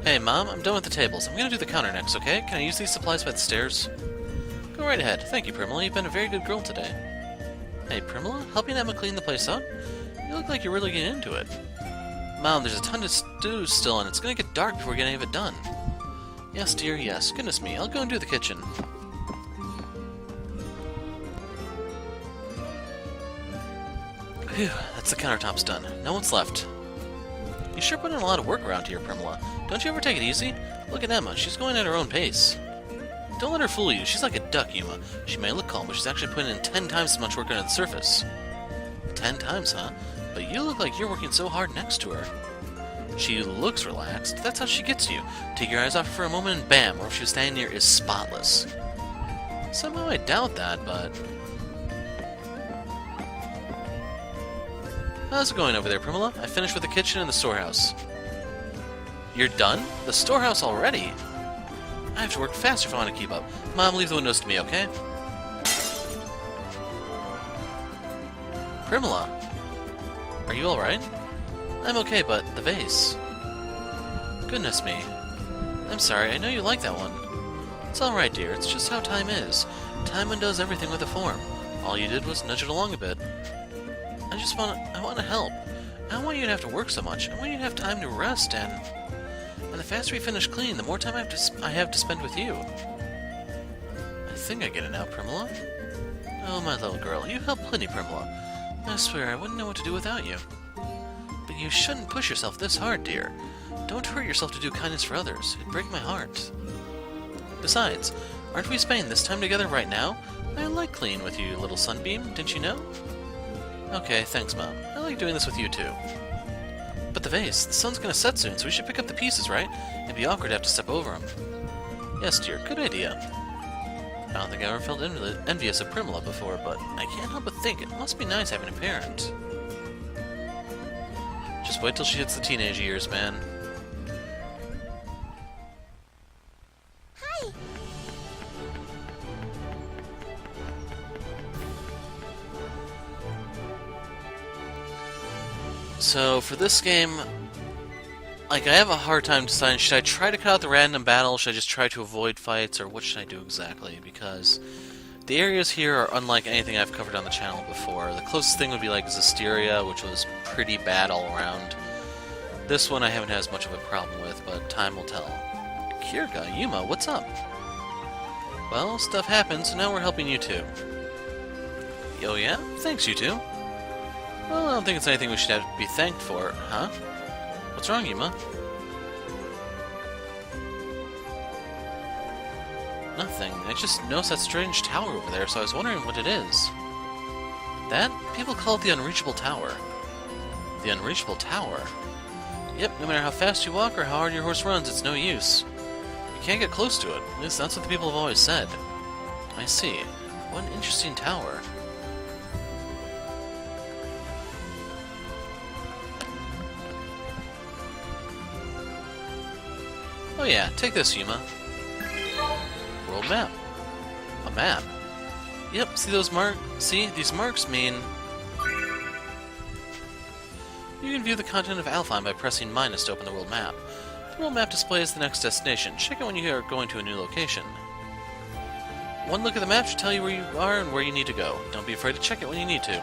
Speaker 1: Hey Mom, I'm done with the tables. I'm gonna do the counter next, okay? Can I use these supplies by the stairs? Go right ahead. Thank you, Primula. You've been a very good girl today. Hey, Primula, helping Emma clean the place up? You look like you're really getting into it. Mom, there's a ton to do still, and it's gonna get dark before we get any of it done. Yes, dear, yes. Goodness me, I'll go and do the kitchen. Phew, that's the countertops done. No one's left. You sure put in a lot of work around here, Primula. Don't you ever take it easy? Look at Emma, she's going at her own pace. Don't let her fool you, she's like a duck, Yuma. She may look calm, but she's actually putting in 10 times as much work under the surface. 10 times, huh? But you look like you're working so hard next to her. She looks relaxed. That's how she gets you. Take your eyes off her for a moment and bam, wherever she was standing near is spotless. Somehow I doubt that, but... How's it going over there, Primula? I finished with the kitchen and the storehouse. You're done? The storehouse already? I have to work faster if I want to keep up. Mom, leave the windows to me, okay? Primula? Are you alright? I'm okay, but the vase... Goodness me. I'm sorry, I know you like that one. It's alright, dear, it's just how time is. Time undoes everything with a form. All you did was nudge it along a bit. I want to help. I don't want you to have to work so much. I want you to have time to rest, and the faster we finish cleaning, the more time I have to spend with you. I think I get it now, Primula. Oh, my little girl, you help plenty, Primula. I swear I wouldn't know what to do without you. But you shouldn't push yourself this hard, dear. Don't hurt yourself to do kindness for others. It'd break my heart. Besides, aren't we spending this time together right now? I like cleaning with you, little sunbeam, didn't you know? Okay, thanks, Mom. I like doing this with you, too. But the vase, the sun's gonna set soon, so we should pick up the pieces, right? It'd be awkward to have to step over them. Yes, dear, good idea. I don't think I ever felt envious of Primula before, but I can't help but think it must be nice having a parent. Just wait till she hits the teenage years, man.
Speaker 7: Hi!
Speaker 1: So, for this game, like, I have a hard time deciding, should I try to cut out the random battle, should I just try to avoid fights, or what should I do exactly? Because the areas here are unlike anything I've covered on the channel before. The closest thing would be like Zisteria, which was pretty bad all around. This one I haven't had as much of a problem with, but time will tell. Kirka, Yuma, what's up? Well, stuff happens, so now we're helping you too. Oh yeah? Thanks, you two. Well, I don't think it's anything we should have to be thanked for, huh? What's wrong, Yuma? Nothing. I just noticed that strange tower over there, so I was wondering what it is. That? People call it the Unreachable Tower. The Unreachable Tower? Yep, no matter how fast you walk or how hard your horse runs, it's no use. You can't get close to it. At least that's what the people have always said. I see. What an interesting tower. Oh yeah, take this, Yuma. World map. A map. Yep, see those marks? See, these marks mean... You can view the content of Alfheim by pressing minus to open the world map. The world map displays the next destination. Check it when you are going to a new location. One look at the map should tell you where you are and where you need to go. Don't be afraid to check it when you need to.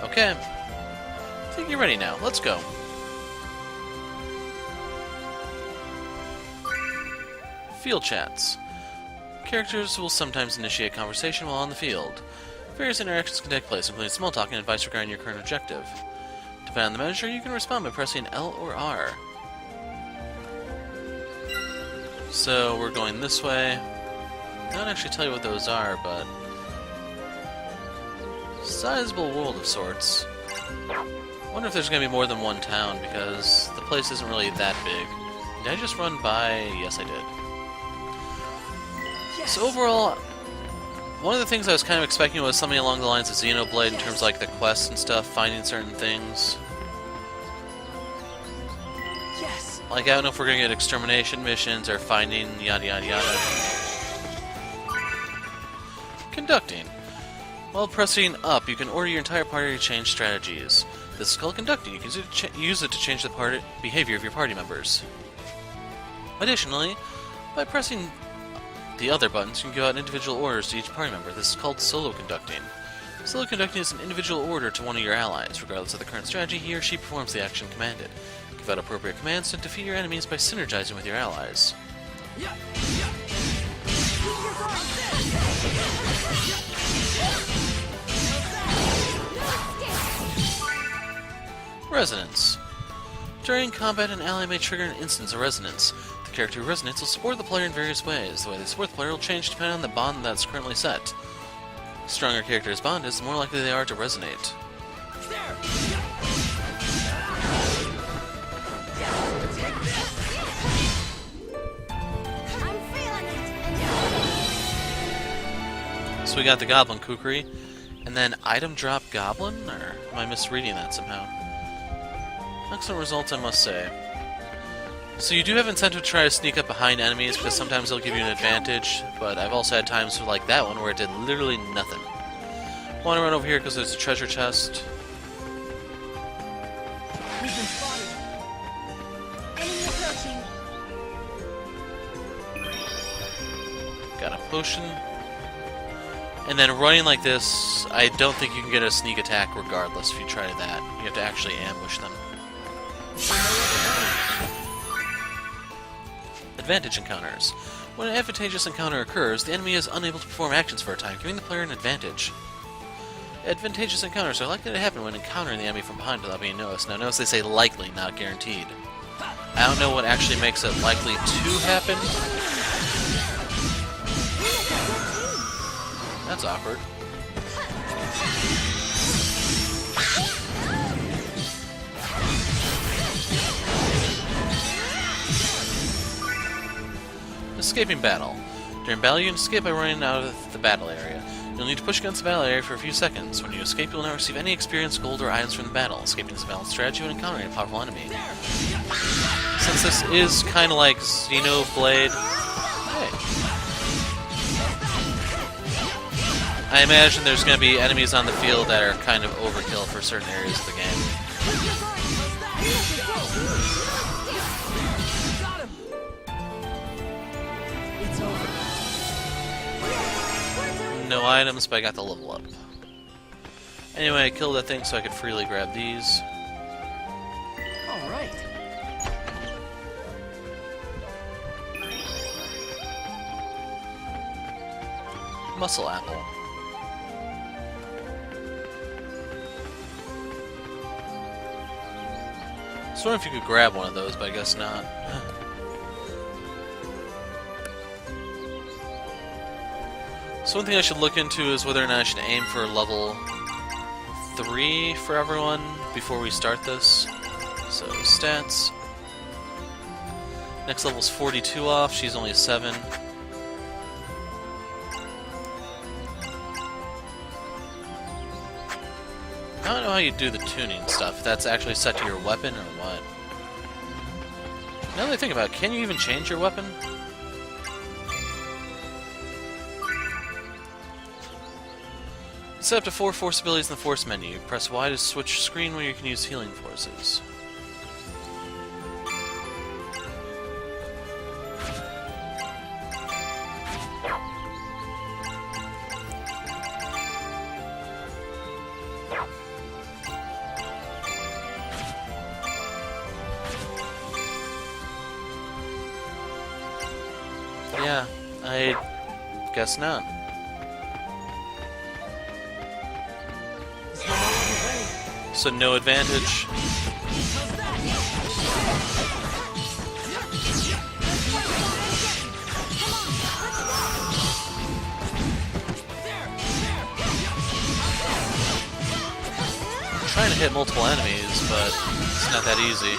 Speaker 1: Okay. I think you're ready now. Let's go. Field chats. Characters will sometimes initiate conversation while on the field. Various interactions can take place, including small talk and advice regarding your current objective. Depending on the measure, you can respond by pressing L or R. So, we're going this way. I don't actually tell you what those are, but... Sizable world of sorts. Wonder if there's going to be more than one town, because the place isn't really that big. Did I just run by? Yes, I did. So overall, one of the things I was kind of expecting was something along the lines of Xenoblade in terms of like the quests and stuff, finding certain things.
Speaker 5: Yes.
Speaker 1: Like, I don't know if we're going to get extermination missions or finding yada yada yada. Conducting. While pressing up, you can order your entire party to change strategies. This is called conducting. You can use it to change the behavior of your party members. Additionally, by pressing the other buttons, you can give out individual orders to each party member. This is called solo conducting. Solo conducting is an individual order to one of your allies. Regardless of the current strategy, he or she performs the action commanded. Give out appropriate commands to defeat your enemies by synergizing with your allies. Resonance. During combat, an ally may trigger an instance of resonance. The character who resonates will support the player in various ways. The way they support the player will change depending on the bond that's currently set. The stronger a character's bond is, the more likely they are to resonate. So we got the Goblin Kukri, and then Item Drop Goblin? Or am I misreading that somehow? Excellent results, I must say. So you do have incentive to try to sneak up behind enemies, because sometimes they'll give you an advantage, but I've also had times like that one where it did literally nothing. I want to run over here because there's a treasure chest.
Speaker 7: We've been spotted. Enemy approaching.
Speaker 1: Got a potion. And then running like this, I don't think you can get a sneak attack regardless if you try that. You have to actually ambush them. Advantage encounters. When an advantageous encounter occurs, the enemy is unable to perform actions for a time, giving the player an advantage. Advantageous encounters are likely to happen when encountering the enemy from behind without being noticed. Now notice they say likely, not guaranteed. I don't know what actually makes it likely to happen. That's awkward. Escaping battle. During battle, you can escape by running out of the battle area. You'll need to push against the battle area for a few seconons. When you escape, you will not receive any experience, gold, or items from the battle. Escaping is a balanced strategy when encountering a powerful enemy. Since this is kind of like Xenoblade... Hey. I imagine there's going to be enemies on the field that are kind of overkill for certain areas of the game. No items, but I got the level up. Anyway, I killed that thing so I could freely grab these.
Speaker 5: Alright.
Speaker 1: Muscle apple. I was wondering if you could grab one of those, but I guess not. So one thing I should look into is whether or not I should aim for level 3 for everyone before we start this. So, stats. Next level's 42 off, she's only 7. I don't know how you do the tuning stuff, if that's actually set to your weapon or what. Now that I think about it, can you even change your weapon? Set up to 4 force abilities in the force menu. Press Y to switch screen where you can use healing forces. Yeah, I guess not. So no advantage. I'm trying to hit multiple enemies, but it's not that easy.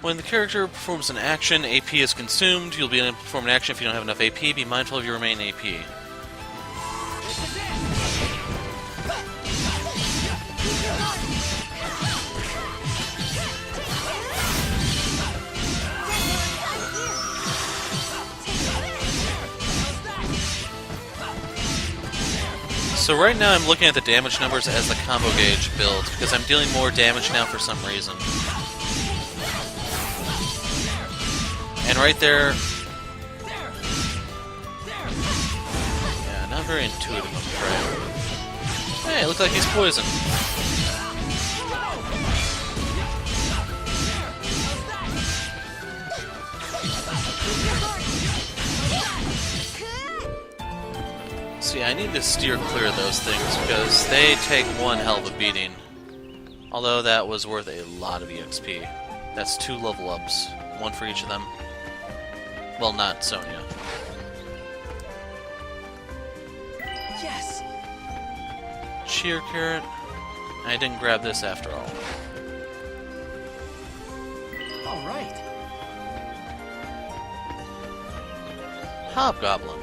Speaker 1: When the character performs an action, AP is consumed. You'll be able to perform an action if you don't have enough AP. Be mindful of your remaining AP. So right now I'm looking at the damage numbers as the combo gauge build, because I'm dealing more damage now for some reason. And right there... Yeah, not very intuitive, I'm afraid. Hey, it looks like he's poisoned. See, I need to steer clear of those things because they take one hell of a beating. Although that was worth a lot of EXP. That's 2 level ups, 1 for each of them. Well, not Sonya.
Speaker 5: Yes!
Speaker 1: Cheer carrot. I didn't grab this after all.
Speaker 5: All right.
Speaker 1: Hobgoblin.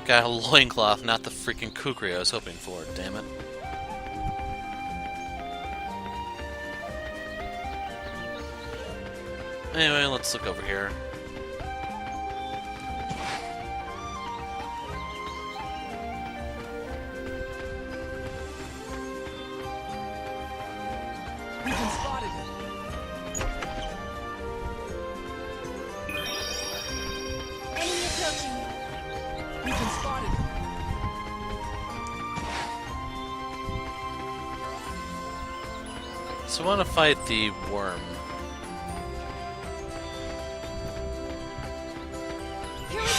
Speaker 1: Got a loincloth, not the freaking kukri I was hoping for, damn it. Anyway, let's look over here.
Speaker 5: We've been spotted.
Speaker 7: Enemy approaching.
Speaker 5: We've been spotted.
Speaker 1: So I want to fight the worm.
Speaker 7: Here we go.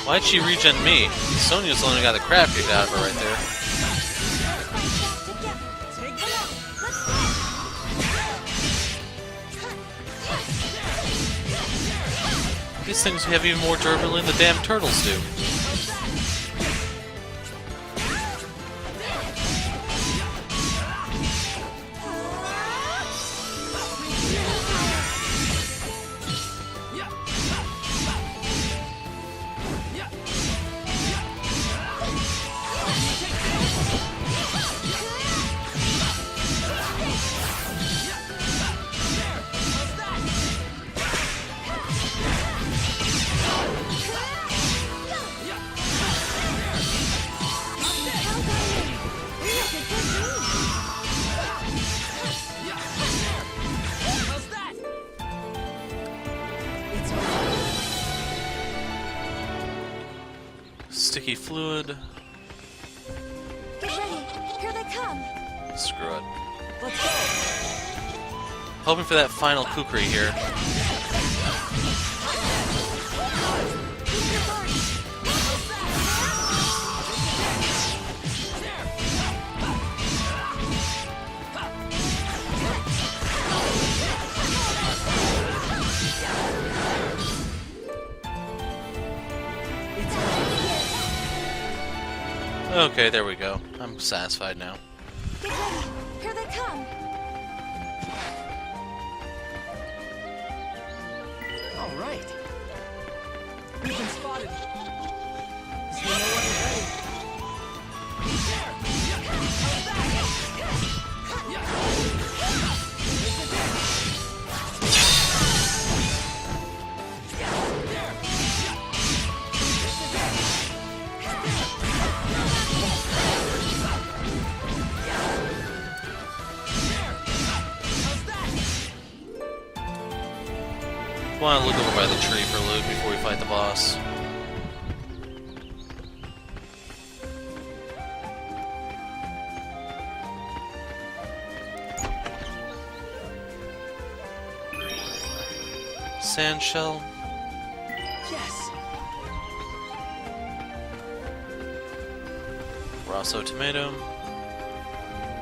Speaker 1: Why'd she regen me? Sonya's the one who got the crap kicked out of her right there. These things have even more durability than the damn turtles do. Sticky fluid.
Speaker 7: Get ready. Here they come.
Speaker 1: Screw it.
Speaker 5: Let's go.
Speaker 1: Hoping for that final kukri here. Okay, there we go. I'm satisfied now.
Speaker 7: Get ready. Here they come.
Speaker 5: All right. We've been spotted. Is there no one ready?
Speaker 1: Want to look over by the tree for loot before we fight the boss. Sand shell.
Speaker 5: Yes!
Speaker 1: Rosso tomato.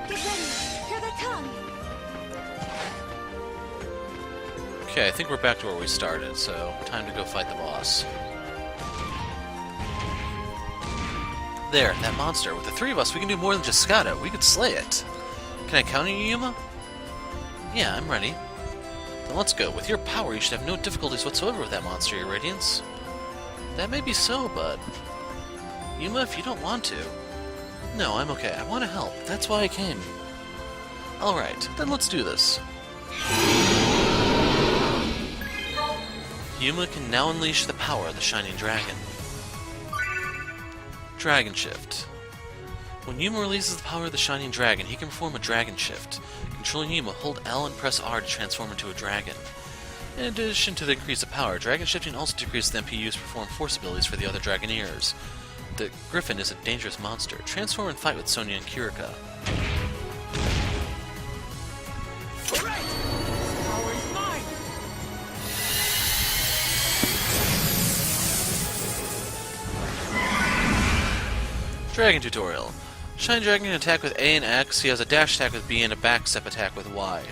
Speaker 9: Get ready! Here they come!
Speaker 1: Okay, I think we're back to where we started, so time to go fight the boss. There, that monster. With the three of us, we can do more than just scout it. We could slay it. Can I count on you, Yuma? Yeah, I'm ready. Then let's go. With your power, you should have no difficulties whatsoever with that monster, your Radiance. That may be so, but... Yuma, if you don't want to... No, I'm okay. I want to help. That's why I came. Alright, then let's do this. Yuma can now unleash the power of the Shining Dragon. Dragon Shift. When Yuma releases the power of the Shining Dragon, he can perform a Dragon Shift. Controlling Yuma, hold L and press R to transform into a dragon. In addition to the increase of power, Dragon Shifting also decreases the MP used to perform force abilities for the other Dragoneers. The Griffin is a dangerous monster. Transform and fight with Sonia and Kirika. Dragon Tutorial. Shine Dragon can attack with A and X, he has a dash attack with B and a backstep attack with Y.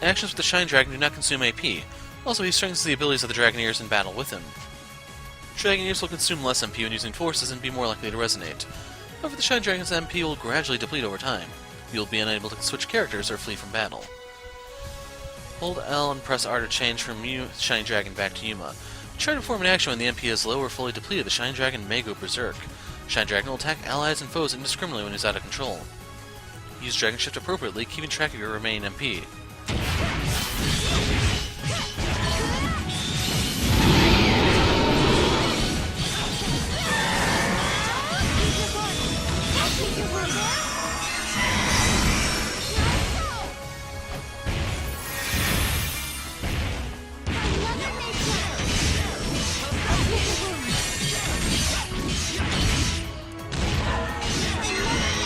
Speaker 1: Actions with the Shine Dragon do not consume AP. Also, he strengthens the abilities of the Dragoneers in battle with him. Dragoneers will consume less MP when using forces and be more likely to resonate. However, the Shine Dragon's MP will gradually deplete over time. You will be unable to switch characters or flee from battle. Hold L and press R to change from Shine Dragon back to Yuma. Try to perform an action when the MP is low or fully depleted. The Shine Dragon may go berserk. Shine Dragon will attack allies and foes indiscriminately when he's out of control. Use Dragon Shift appropriately, keeping track of your remaining MP.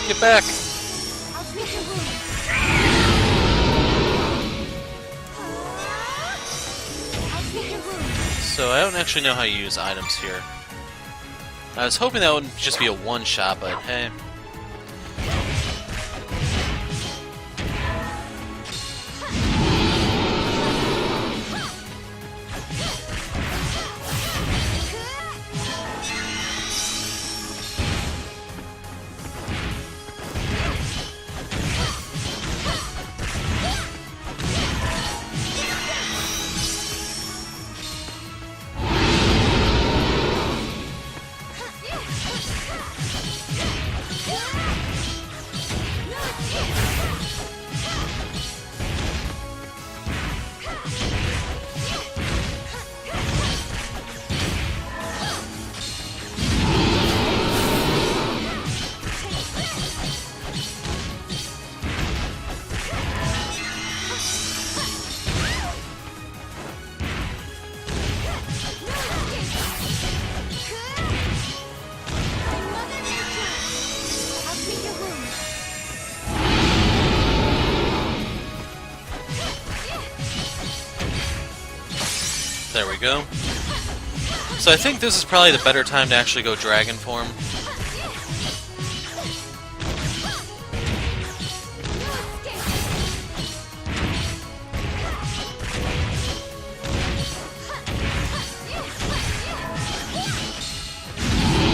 Speaker 1: Get back! So I don't actually know how you use items here. I was hoping that would just be a one-shot, but hey. There we go. So I think this is probably the better time to actually go dragon form.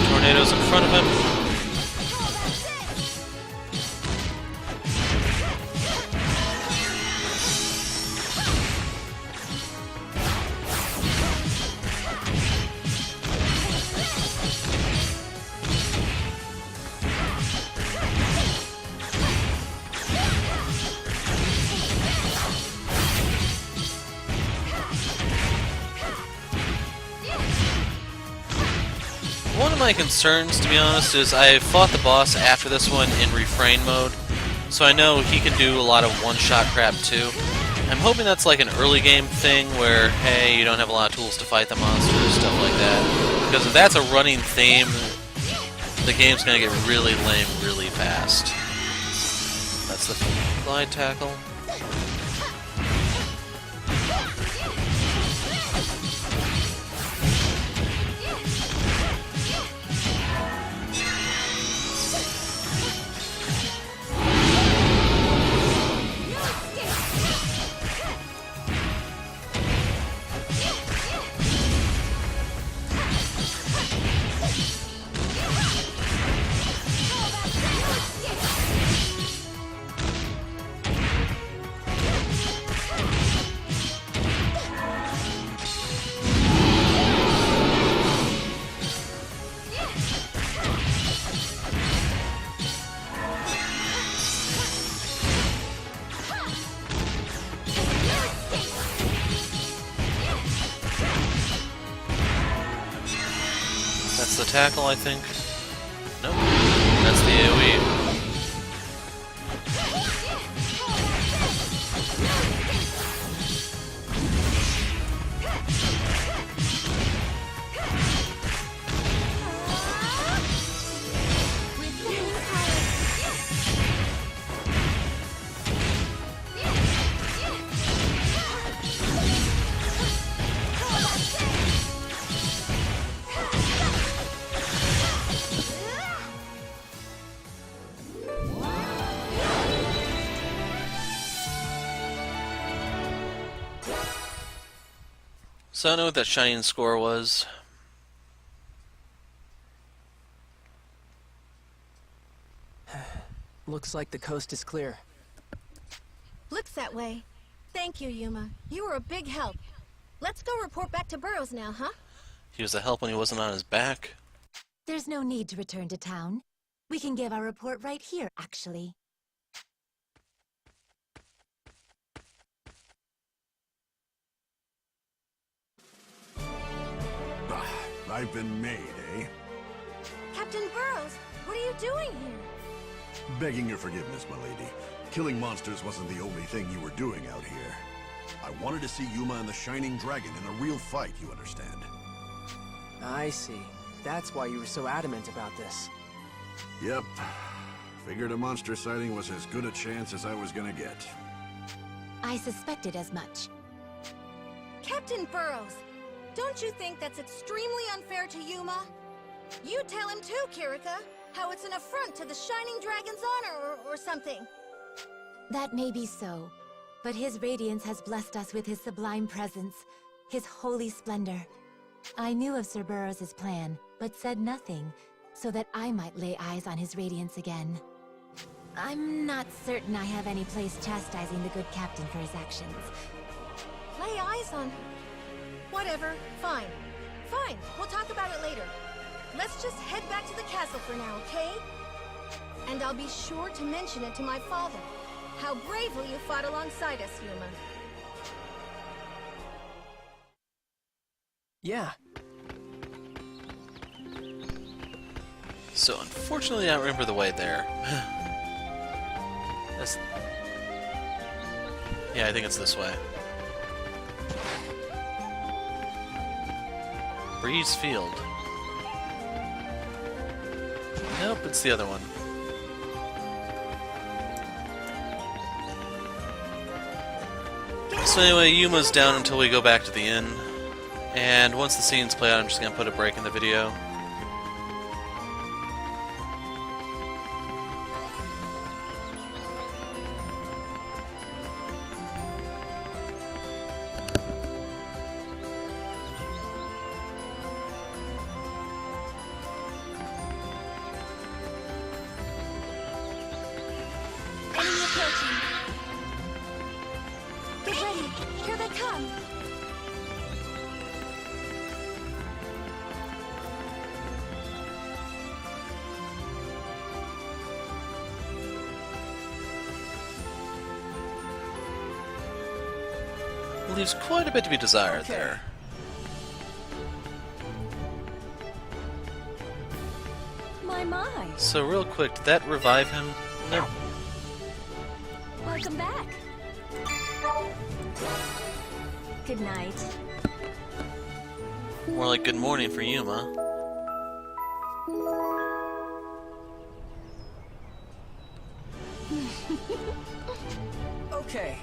Speaker 1: Tornadoes in front of him. One of my concerns, to be honest, is I fought the boss after this one in Refrain mode, so I know he can do a lot of one-shot crap too. I'm hoping that's like an early game thing where, hey, you don't have a lot of tools to fight the monsters, stuff like that. Because if that's a running theme, the game's gonna get really lame really fast. That's the glide tackle. That's the tackle, I think. Nope. That's the AoE. So I know what that shining score was.
Speaker 5: Looks like the coast is clear.
Speaker 9: Looks that way. Thank you, Yuma. You were a big help. Let's go report back to Burrows now, huh?
Speaker 1: He was a help when he wasn't on his back.
Speaker 8: There's no need to return to town. We can give our report right here, actually.
Speaker 12: I've been made, eh?
Speaker 9: Captain Burrows, what are you doing here?
Speaker 12: Begging your forgiveness, my lady. Killing monsters wasn't the only thing you were doing out here. I wanted to see Yuma and the Shining Dragon in a real fight, you understand?
Speaker 5: I see. That's why you were so adamant about this.
Speaker 12: Yep. Figured a monster sighting was as good a chance as I was gonna get.
Speaker 8: I suspected as much.
Speaker 9: Captain Burrows, don't you think that's extremely unfair to Yuma? You tell him too, Kirika, how it's an affront to the Shining Dragon's honor or something.
Speaker 8: That may be so, but his radiance has blessed us with his sublime presence, his holy splendor. I knew of Sir Burrows' plan, but said nothing, so that I might lay eyes on his radiance again. I'm not certain I have any place chastising the good captain for his actions.
Speaker 9: Lay eyes on him. Whatever, fine. Fine, we'll talk about it later. Let's just head back to the castle for now, okay? And I'll be sure to mention it to my father. How bravely you fought alongside us, Yuma.
Speaker 5: Yeah.
Speaker 1: So unfortunately I don't remember the way there. Yeah, I think it's this way. Breeze Field. Nope, it's the other one. So anyway, Yuma's down until we go back to the inn. And once the scenes play out, I'm just going to put a break in the video.
Speaker 9: Enemy approaching. Get ready. Here they come.
Speaker 1: Leaves quite a bit to be desired there.
Speaker 11: My.
Speaker 1: So real quick, did that revive him? Nope.
Speaker 11: Welcome back. Good night.
Speaker 1: More like good morning for Yuma.
Speaker 5: Okay.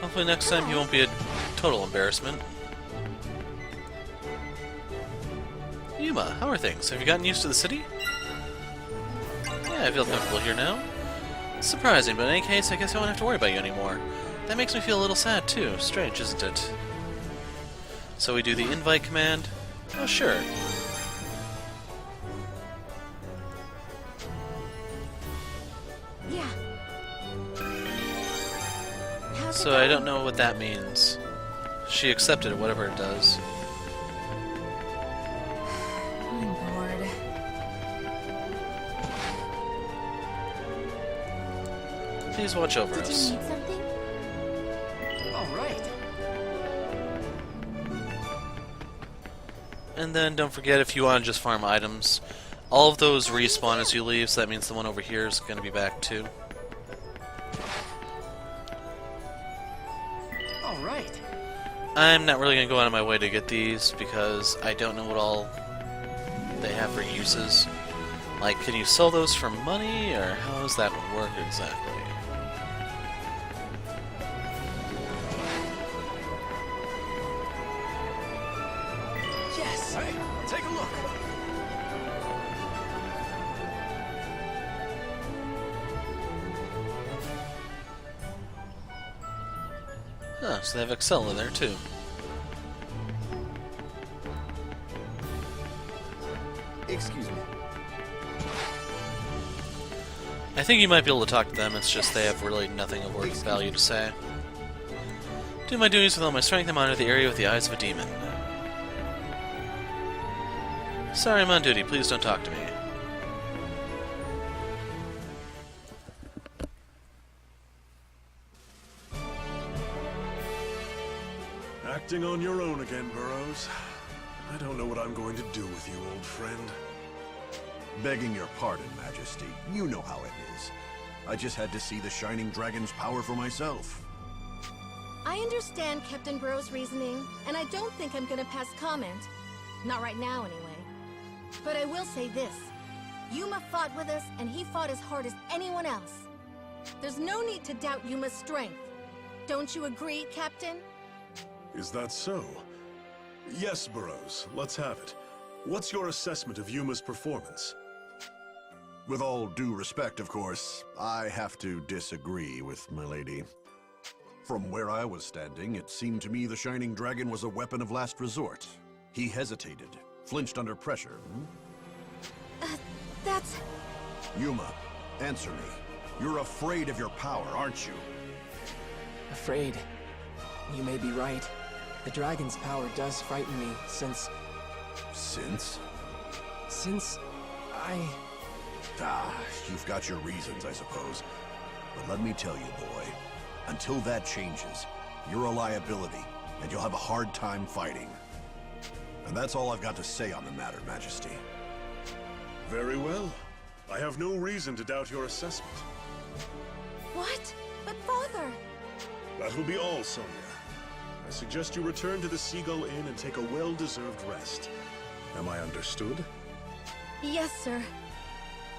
Speaker 1: Hopefully next time he won't be a total embarrassment. Yuma, how are things? Have you gotten used to the city? Yeah, I feel comfortable here now. It's surprising, but in any case, I guess I won't have to worry about you anymore. That makes me feel a little sad, too. Strange, isn't it? So we do the invite command? Oh, sure.
Speaker 8: Yeah.
Speaker 1: So I don't know what that means. She accepted it, whatever it does.
Speaker 8: I'm bored.
Speaker 1: Please watch over
Speaker 8: Did
Speaker 1: us.
Speaker 8: you need something?
Speaker 5: All right.
Speaker 1: And then don't forget, if you want to just farm items, all of those respawn as you leave, so that means the one over here is going to be back too.
Speaker 5: Alright.
Speaker 1: I'm not really going to go out of my way to get these, because I don't know what all they have for uses. Like, can you sell those for money, or how does that work exactly?
Speaker 5: Yes!
Speaker 12: Hey, take a look!
Speaker 1: Huh, so they have Excel in there too.
Speaker 12: Excuse me.
Speaker 1: I think you might be able to talk to them, it's just they have really nothing of worth value to say. Do my duties with all my strength and monitor the area with the eyes of a demon. Sorry, I'm on duty, please don't talk to me.
Speaker 10: Acting on your own again, Burrows. I don't know what I'm going to do with you, old friend.
Speaker 12: Begging your pardon, Majesty. You know how it is. I just had to see the Shining Dragon's power for myself.
Speaker 9: I understand Captain Burrow's reasoning, and I don't think I'm gonna pass comment. Not right now, anyway. But I will say this. Yuma fought with us, and he fought as hard as anyone else. There's no need to doubt Yuma's strength. Don't you agree, Captain?
Speaker 10: Is that so? Yes, Burrows, let's have it. What's your assessment of Yuma's performance?
Speaker 12: With all due respect, of course, I have to disagree with my lady. From where I was standing, it seemed to me the Shining Dragon was a weapon of last resort. He hesitated, flinched under pressure.
Speaker 9: That's...
Speaker 12: Yuma, answer me. You're afraid of your power, aren't you?
Speaker 5: Afraid. You may be right. The dragon's power does frighten me, since I...
Speaker 12: Ah, you've got your reasons, I suppose. But let me tell you, boy, until that changes, you're a liability, and you'll have a hard time fighting. And that's all I've got to say on the matter, Majesty.
Speaker 10: Very well. I have no reason to doubt your assessment.
Speaker 9: What? But Father...
Speaker 10: That will be all, Sonia. I suggest you return to the Seagull Inn and take a well-deserved rest. Am I understood?
Speaker 9: Yes, sir.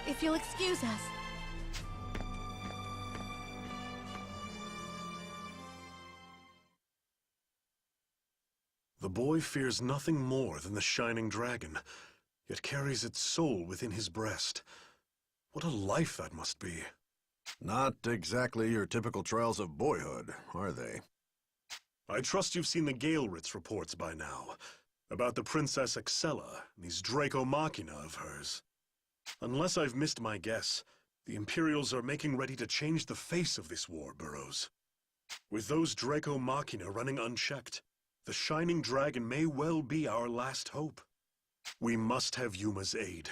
Speaker 9: If you'll excuse us.
Speaker 10: The boy fears nothing more than the Shining Dragon, yet carries its soul within his breast. What a life that must be.
Speaker 12: Not exactly your typical trials of boyhood, are they?
Speaker 10: I trust you've seen the Galeritz reports by now, about the Princess Excella and these Draco Machina of hers. Unless I've missed my guess, the Imperials are making ready to change the face of this war, Burrows. With those Draco Machina running unchecked, the Shining Dragon may well be our last hope. We must have Yuma's aid.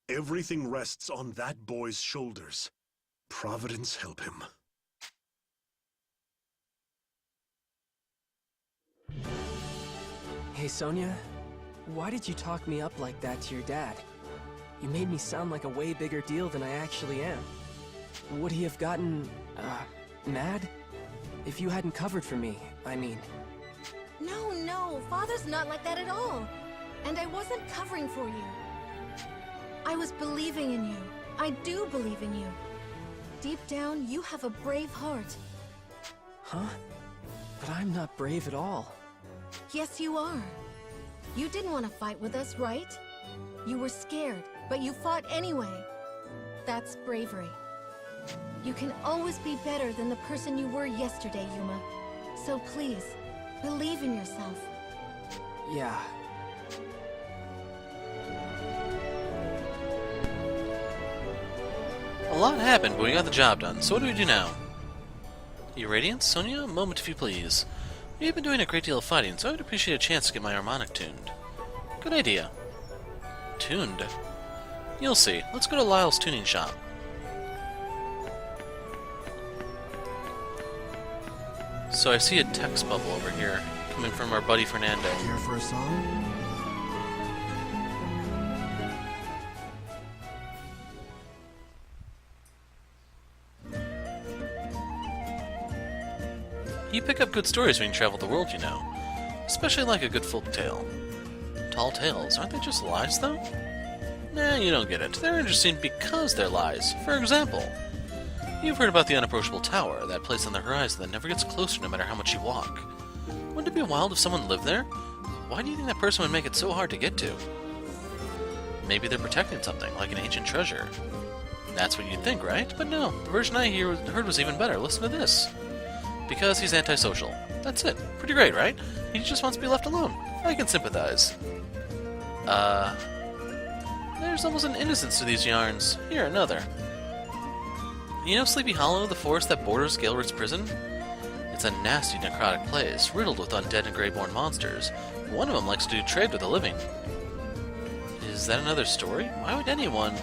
Speaker 10: Everything rests on that boy's shoulders. Providence help him.
Speaker 5: Hey, Sonia. Why did you talk me up like that to your dad? You made me sound like a way bigger deal than I actually am. Would he have gotten, mad? If you hadn't covered for me, I mean.
Speaker 9: No, Father's not like that at all. And I wasn't covering for you. I was believing in you. I do believe in you. Deep down, you have a brave heart.
Speaker 5: Huh? But I'm not brave at all.
Speaker 9: Yes, you are. You didn't want to fight with us, right? You were scared, but you fought anyway. That's bravery. You can always be better than the person you were yesterday, Yuma. So please, believe in yourself.
Speaker 5: Yeah.
Speaker 1: A lot happened, but we got the job done, so what do we do now? Your Radiance, Sonia? A moment if you please. We've been doing a great deal of fighting, so I would appreciate a chance to get my harmonic tuned. Good idea. Tuned? You'll see. Let's go to Lyle's tuning shop. So I see a text bubble over here, coming from our buddy Fernando.
Speaker 4: Care for a song?
Speaker 1: You pick up good stories when you travel the world, you know. Especially like a good folk tale. Tall tales, aren't they just lies, though? Nah, you don't get it. They're interesting because they're lies. For example, you've heard about the unapproachable tower, that place on the horizon that never gets closer no matter how much you walk. Wouldn't it be wild if someone lived there? Why do you think that person would make it so hard to get to? Maybe they're protecting something, like an ancient treasure. That's what you'd think, right? But no, the version I heard was even better. Listen to this. Because he's antisocial. That's it. Pretty great, right? He just wants to be left alone. I can sympathize. There's almost an innocence to these yarns. Here, another. You know Sleepy Hollow, the forest that borders Gailred's prison? It's a nasty, necrotic place, riddled with undead and greyborn monsters. One of them likes to do trade with the living. Is that another story? Why would anyone...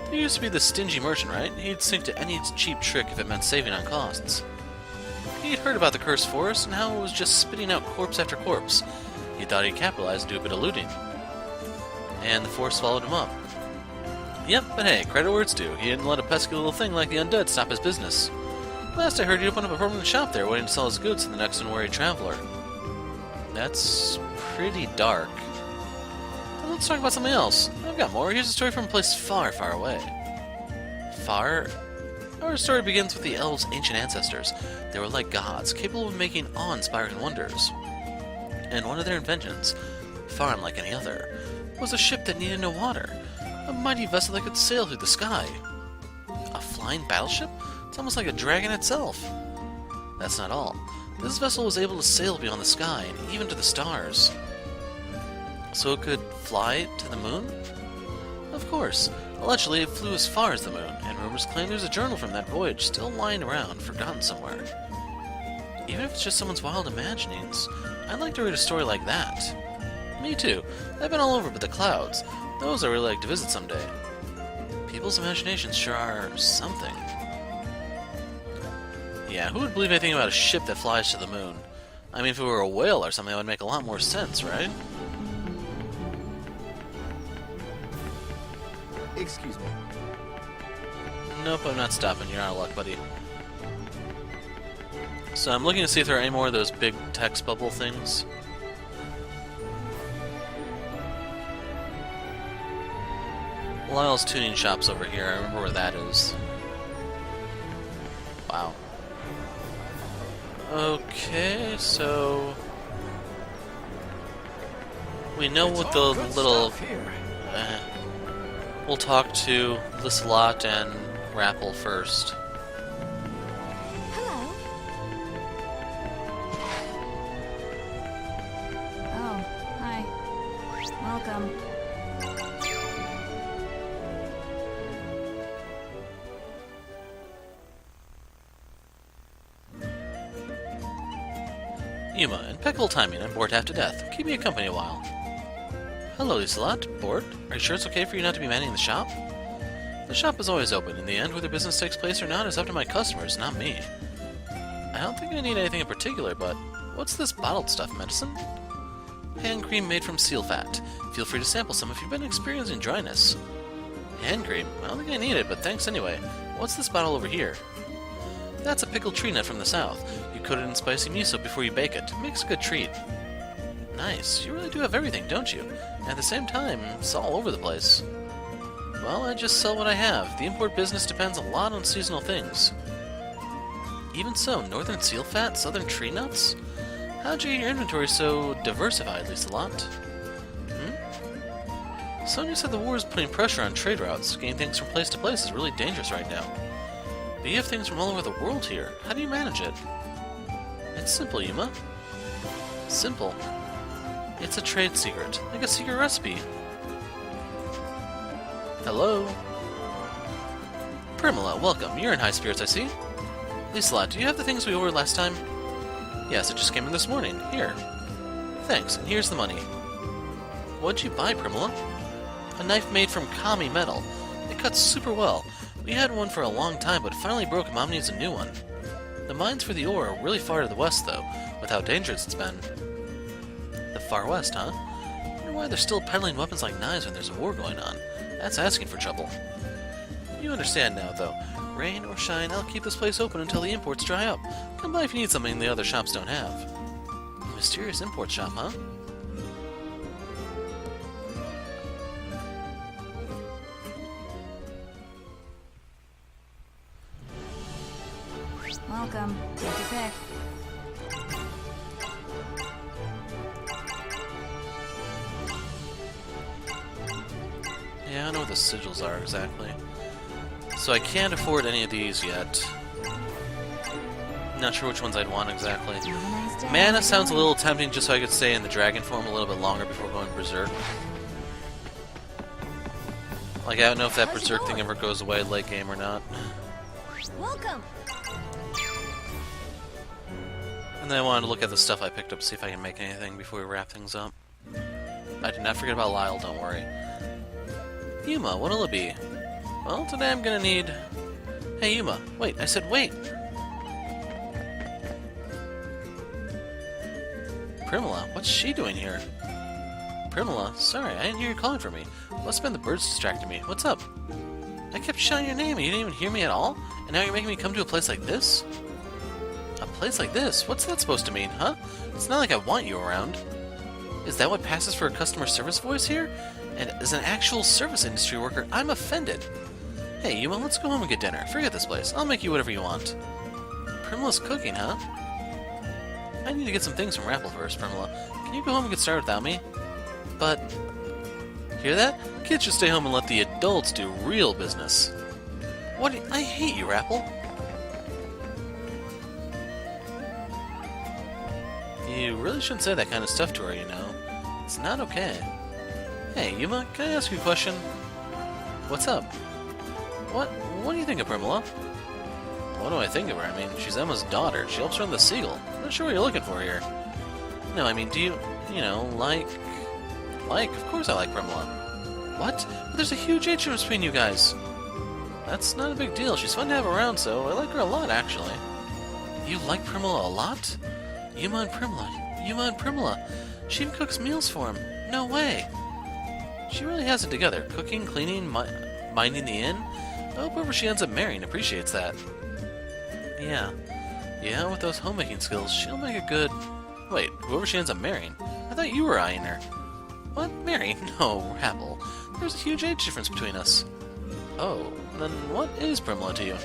Speaker 1: There used to be this stingy merchant, right? He'd sink to any cheap trick if it meant saving on costs. He'd heard about the cursed forest and how it was just spitting out corpse after corpse. He thought he'd capitalize and do a bit of looting. And the forest swallowed him up. Yep, but hey, credit where it's due. He didn't let a pesky little thing like the undead stop his business. Last I heard, he'd opened up a permanent shop there waiting to sell his goods to the next unwary traveler. That's pretty dark. But let's talk about something else. I've got more. Here's a story from a place far, far away. Far? Our story begins with the elves' ancient ancestors. They were like gods, capable of making awe-inspiring wonders. And one of their inventions, far unlike any other, was a ship that needed no water. A mighty vessel that could sail through the sky. A flying battleship? It's almost like a dragon itself. That's not all. This vessel was able to sail beyond the sky and even to the stars. So it could fly to the moon? Of course. Allegedly, it flew as far as the moon, and rumors claim there's a journal from that voyage still lying around, forgotten somewhere. Even if it's just someone's wild imaginings, I'd like to read a story like that. Me too. I've been all over but the clouds. Those I really like to visit someday. People's imaginations sure are something. Yeah, who would believe anything about a ship that flies to the moon? I mean, if it were a whale or something, that would make a lot more sense, right?
Speaker 5: Excuse me.
Speaker 1: Nope, I'm not stopping. You're out of luck, buddy. So I'm looking to see if there are any more of those big text bubble things. Lyle's tuning shop's over here. I remember where that is. Wow. Okay, so... we know what the little... we'll talk to Lissalot and Rapple first.
Speaker 8: Hello.
Speaker 11: Oh, hi. Welcome.
Speaker 1: Yuma, impeccable timing. I'm bored half to death. Keep me company a while. Hello, Lissalot. Bored? Are you sure it's okay for you not to be manning the shop? The shop is always open. In the end, whether business takes place or not is up to my customers, not me. I don't think I need anything in particular, but what's this bottled stuff, medicine? Hand cream made from seal fat. Feel free to sample some if you've been experiencing dryness. Hand cream? I don't think I need it, but thanks anyway. What's this bottle over here? That's a pickled tree nut from the south. You coat it in spicy miso before you bake it. Makes a good treat. Nice. You really do have everything, don't you? And at the same time, it's all over the place. Well, I just sell what I have. The import business depends a lot on seasonal things. Even so, northern seal fat, southern tree nuts? How'd you get your inventory so diversified, Lissalot? Sonia said the war is putting pressure on trade routes. Getting things from place to place is really dangerous right now. But you have things from all over the world here. How do you manage it? It's simple, Yuma. Simple. It's a trade secret, like a secret recipe. Hello? Primula, welcome. You're in high spirits, I see. Lissalot, do you have the things we ordered last time? Yes, it just came in this morning. Here. Thanks, and here's the money. What'd you buy, Primula? A knife made from kami metal. It cuts super well. We had one for a long time, but finally broke. Mom needs a new one. The mines for the ore are really far to the west, though, with how dangerous it's been. The far west, huh? I wonder why they're still peddling weapons like knives when there's a war going on. That's asking for trouble. You understand now, though. Rain or shine, I'll keep this place open until the imports dry up. Come by if you need something the other shops don't have. Mysterious import shop, huh?
Speaker 11: Welcome. Take your pick.
Speaker 1: Yeah, I don't know what the sigils are exactly. So I can't afford any of these yet. Not sure which ones I'd want exactly. Mana sounds a little tempting just so I could stay in the dragon form a little bit longer before going berserk. Like, I don't know if that berserk thing ever goes away late game or not.
Speaker 9: Welcome.
Speaker 1: And then I wanted to look at the stuff I picked up, see if I can make anything before we wrap things up. I did not forget about Lyle, don't worry. Yuma, what'll it be? Well, today I'm gonna need... Hey, Yuma. Wait, I said wait! Primula, what's she doing here? Primula, sorry, I didn't hear you calling for me. Must have been the birds distracting me. What's up? I kept shouting your name and you didn't even hear me at all? And now you're making me come to a place like this? A place like this? What's that supposed to mean, huh? It's not like I want you around. Is that what passes for a customer service voice here? And as an actual service industry worker, I'm offended. Hey, Yuma, let's go home and get dinner. Forget this place. I'll make you whatever you want. Primula's cooking, huh? I need to get some things from Rapple first, Primula. Can you go home and get started without me? But... Hear that? Kids should stay home and let the adults do real business. What? I hate you, Rapple. You really shouldn't say that kind of stuff to her, you know. It's not okay. Hey, Yuma, can I ask you a question? What's up? What do you think of Primula? What do I think of her? I mean, she's Emma's daughter. She helps run the Seagull. I'm not sure what you're looking for here. No, I mean, do you know, like, of course I like Primula. What? But there's a huge age difference between you guys. That's not a big deal. She's fun to have around, so I like her a lot, actually. You like Primula a lot? Yuma and Primula. She even cooks meals for him. No way. She really has it together. Cooking, cleaning, minding the inn. I hope whoever she ends up marrying appreciates that. Yeah, with those homemaking skills, she'll make a good... Wait, whoever she ends up marrying? I thought you were eyeing her. What? Mary? No, Rapple. There's a huge age difference between us. Oh, then what is Primula to you?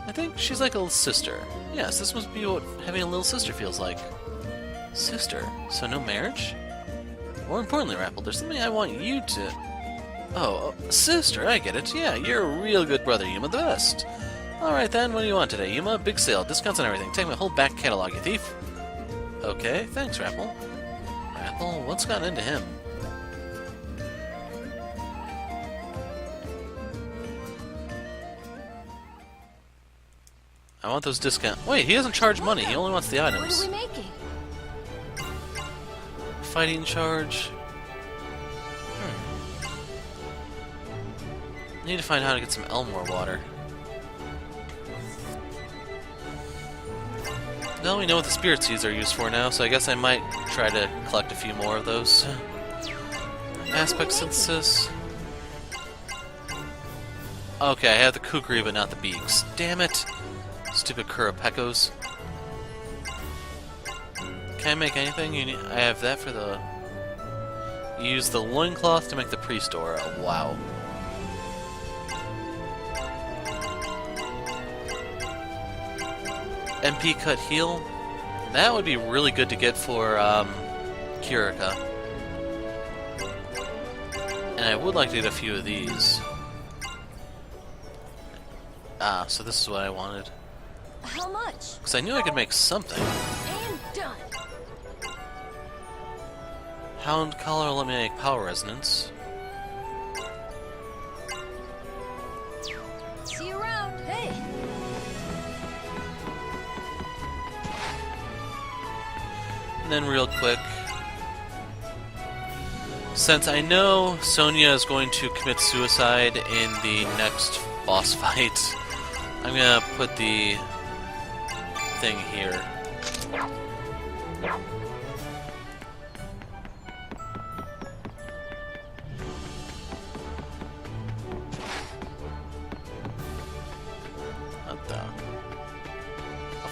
Speaker 1: I think she's like a little sister. Yes, this must be what having a little sister feels like. Sister? So no marriage? More importantly, Rapple, there's something I want you to... Oh, sister, I get it. Yeah, you're a real good brother, Yuma, the best. Alright then, what do you want today, Yuma? Big sale, discounts on everything. Take my whole back catalog, you thief. Okay, thanks, Rapple. Rapple, what's gotten into him? I want those discounts. Wait, he doesn't charge money, he only wants the items.
Speaker 9: What are we making?
Speaker 1: Fighting charge. Need to find out how to get some Elmore water. Well, we know what the spirit seeds are used for now, so I guess I might try to collect a few more of those. Aspect synthesis. Okay, I have the kukri, but not the beaks. Damn it! Stupid Kurapekos. Can I make anything? I have that for the... Use the loincloth to make the priest aura. Wow. MP cut heal. That would be really good to get for Kirika. And I would like to get a few of these. Ah, so this is what I wanted.
Speaker 9: How much?
Speaker 1: Because I knew I could make something.
Speaker 9: And done.
Speaker 1: Hound collar will let me make power resonance.
Speaker 9: See you around. Hey.
Speaker 1: And then real quick, since I know Sonia is going to commit suicide in the next boss fight, I'm gonna put the thing here.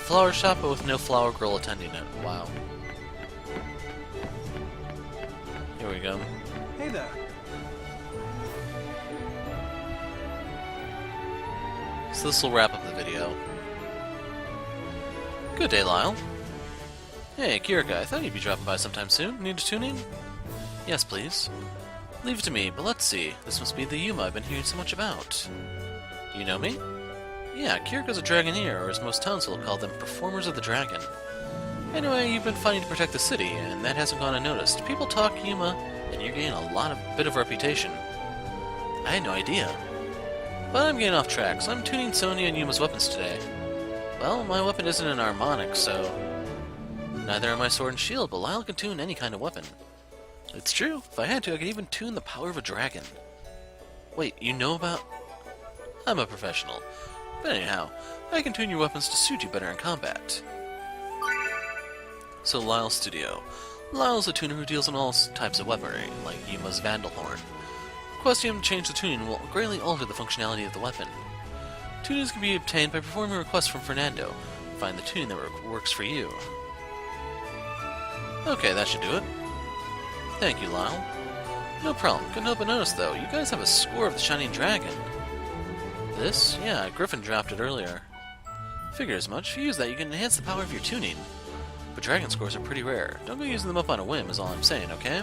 Speaker 1: flower shop, but with no flower girl attending it. Wow. Here we go.
Speaker 5: Hey there.
Speaker 1: So this will wrap up the video. Good day, Lyle. Hey, Kirika, I thought you'd be dropping by sometime soon. Need to tune in? Yes, please. Leave it to me, but let's see. This must be the Yuma I've been hearing so much about. You know me? Yeah, Kirika's a Dragoneer, or as most townsfolk call them, Performers of the Dragon. Anyway, you've been fighting to protect the city, and that hasn't gone unnoticed. People talk Yuma, and you're gaining a bit of reputation. I had no idea. But I'm getting off track, so I'm tuning Sonya and Yuma's weapons today. Well, my weapon isn't an harmonic, so... Neither are my sword and shield, but Lyle can tune any kind of weapon. It's true. If I had to, I could even tune the power of a dragon. Wait, you know about... I'm a professional. But anyhow, I can tune your weapons to suit you better in combat. So Lyle's studio. Lyle's a tuner who deals in all types of weaponry, like Yuma's Vandalhorn. Requesting him to change the tuning will greatly alter the functionality of the weapon. Tunings can be obtained by performing a request from Fernando. Find the tuning that works for you. Okay, that should do it. Thank you, Lyle. No problem. Couldn't help but notice, though, you guys have a score of the Shining Dragon. This? Yeah, Griffin dropped it earlier. Figured as much. If you use that, you can enhance the power of your tuning. But dragon scores are pretty rare. Don't go using them up on a whim, is all I'm saying, okay?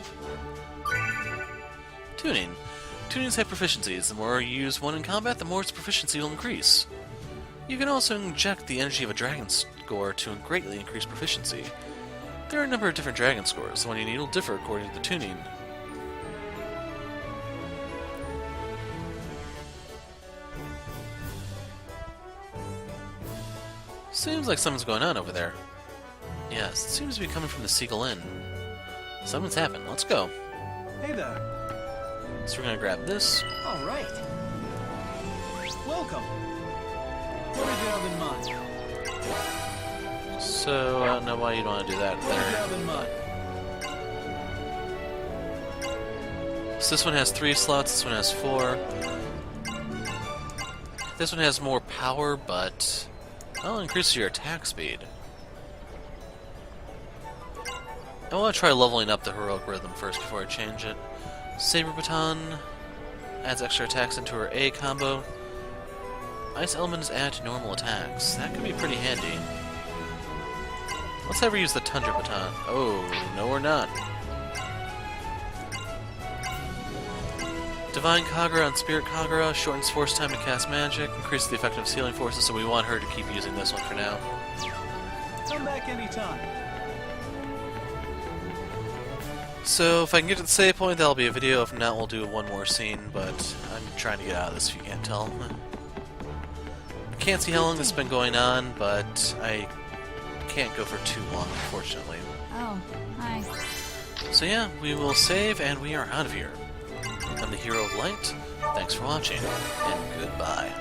Speaker 1: Tuning. Tunings have proficiencies. The more you use one in combat, the more its proficiency will increase. You can also inject the energy of a dragon score to greatly increase proficiency. There are a number of different dragon scores. The one you need will differ according to the tuning. Seems like something's going on over there. Yes, it seems to be coming from the Seagull Inn. Something's happened. Let's go.
Speaker 5: Hey there.
Speaker 1: So we're gonna grab this.
Speaker 5: All right. Welcome. What did you have in mind?
Speaker 1: So, I don't know why you'd want to do that
Speaker 5: What did you
Speaker 1: there.
Speaker 5: have in mind?
Speaker 1: So this one has 3 slots, this one has 4. This one has more power, but... well, it increases your attack speed. I want to try leveling up the heroic rhythm first before I change it. Saber Baton adds extra attacks into her A combo. Ice Element is added to normal attacks. That could be pretty handy. Let's have her use the Tundra Baton. Oh, no we're not. Divine Kagura and Spirit Kagura shortens force time to cast magic, increases the effectiveness of healing forces, so we want her to keep using this one for now.
Speaker 5: Come back anytime.
Speaker 1: So if I can get to the save point, that'll be a video. If not, we'll do one more scene, but I'm trying to get out of this if you can't tell. I can't see how long this has been going on, but I can't go for too long, unfortunately.
Speaker 11: Oh, hi.
Speaker 1: So yeah, we will save, and we are out of here. I'm the Hero of Light. Thanks for watching, and goodbye.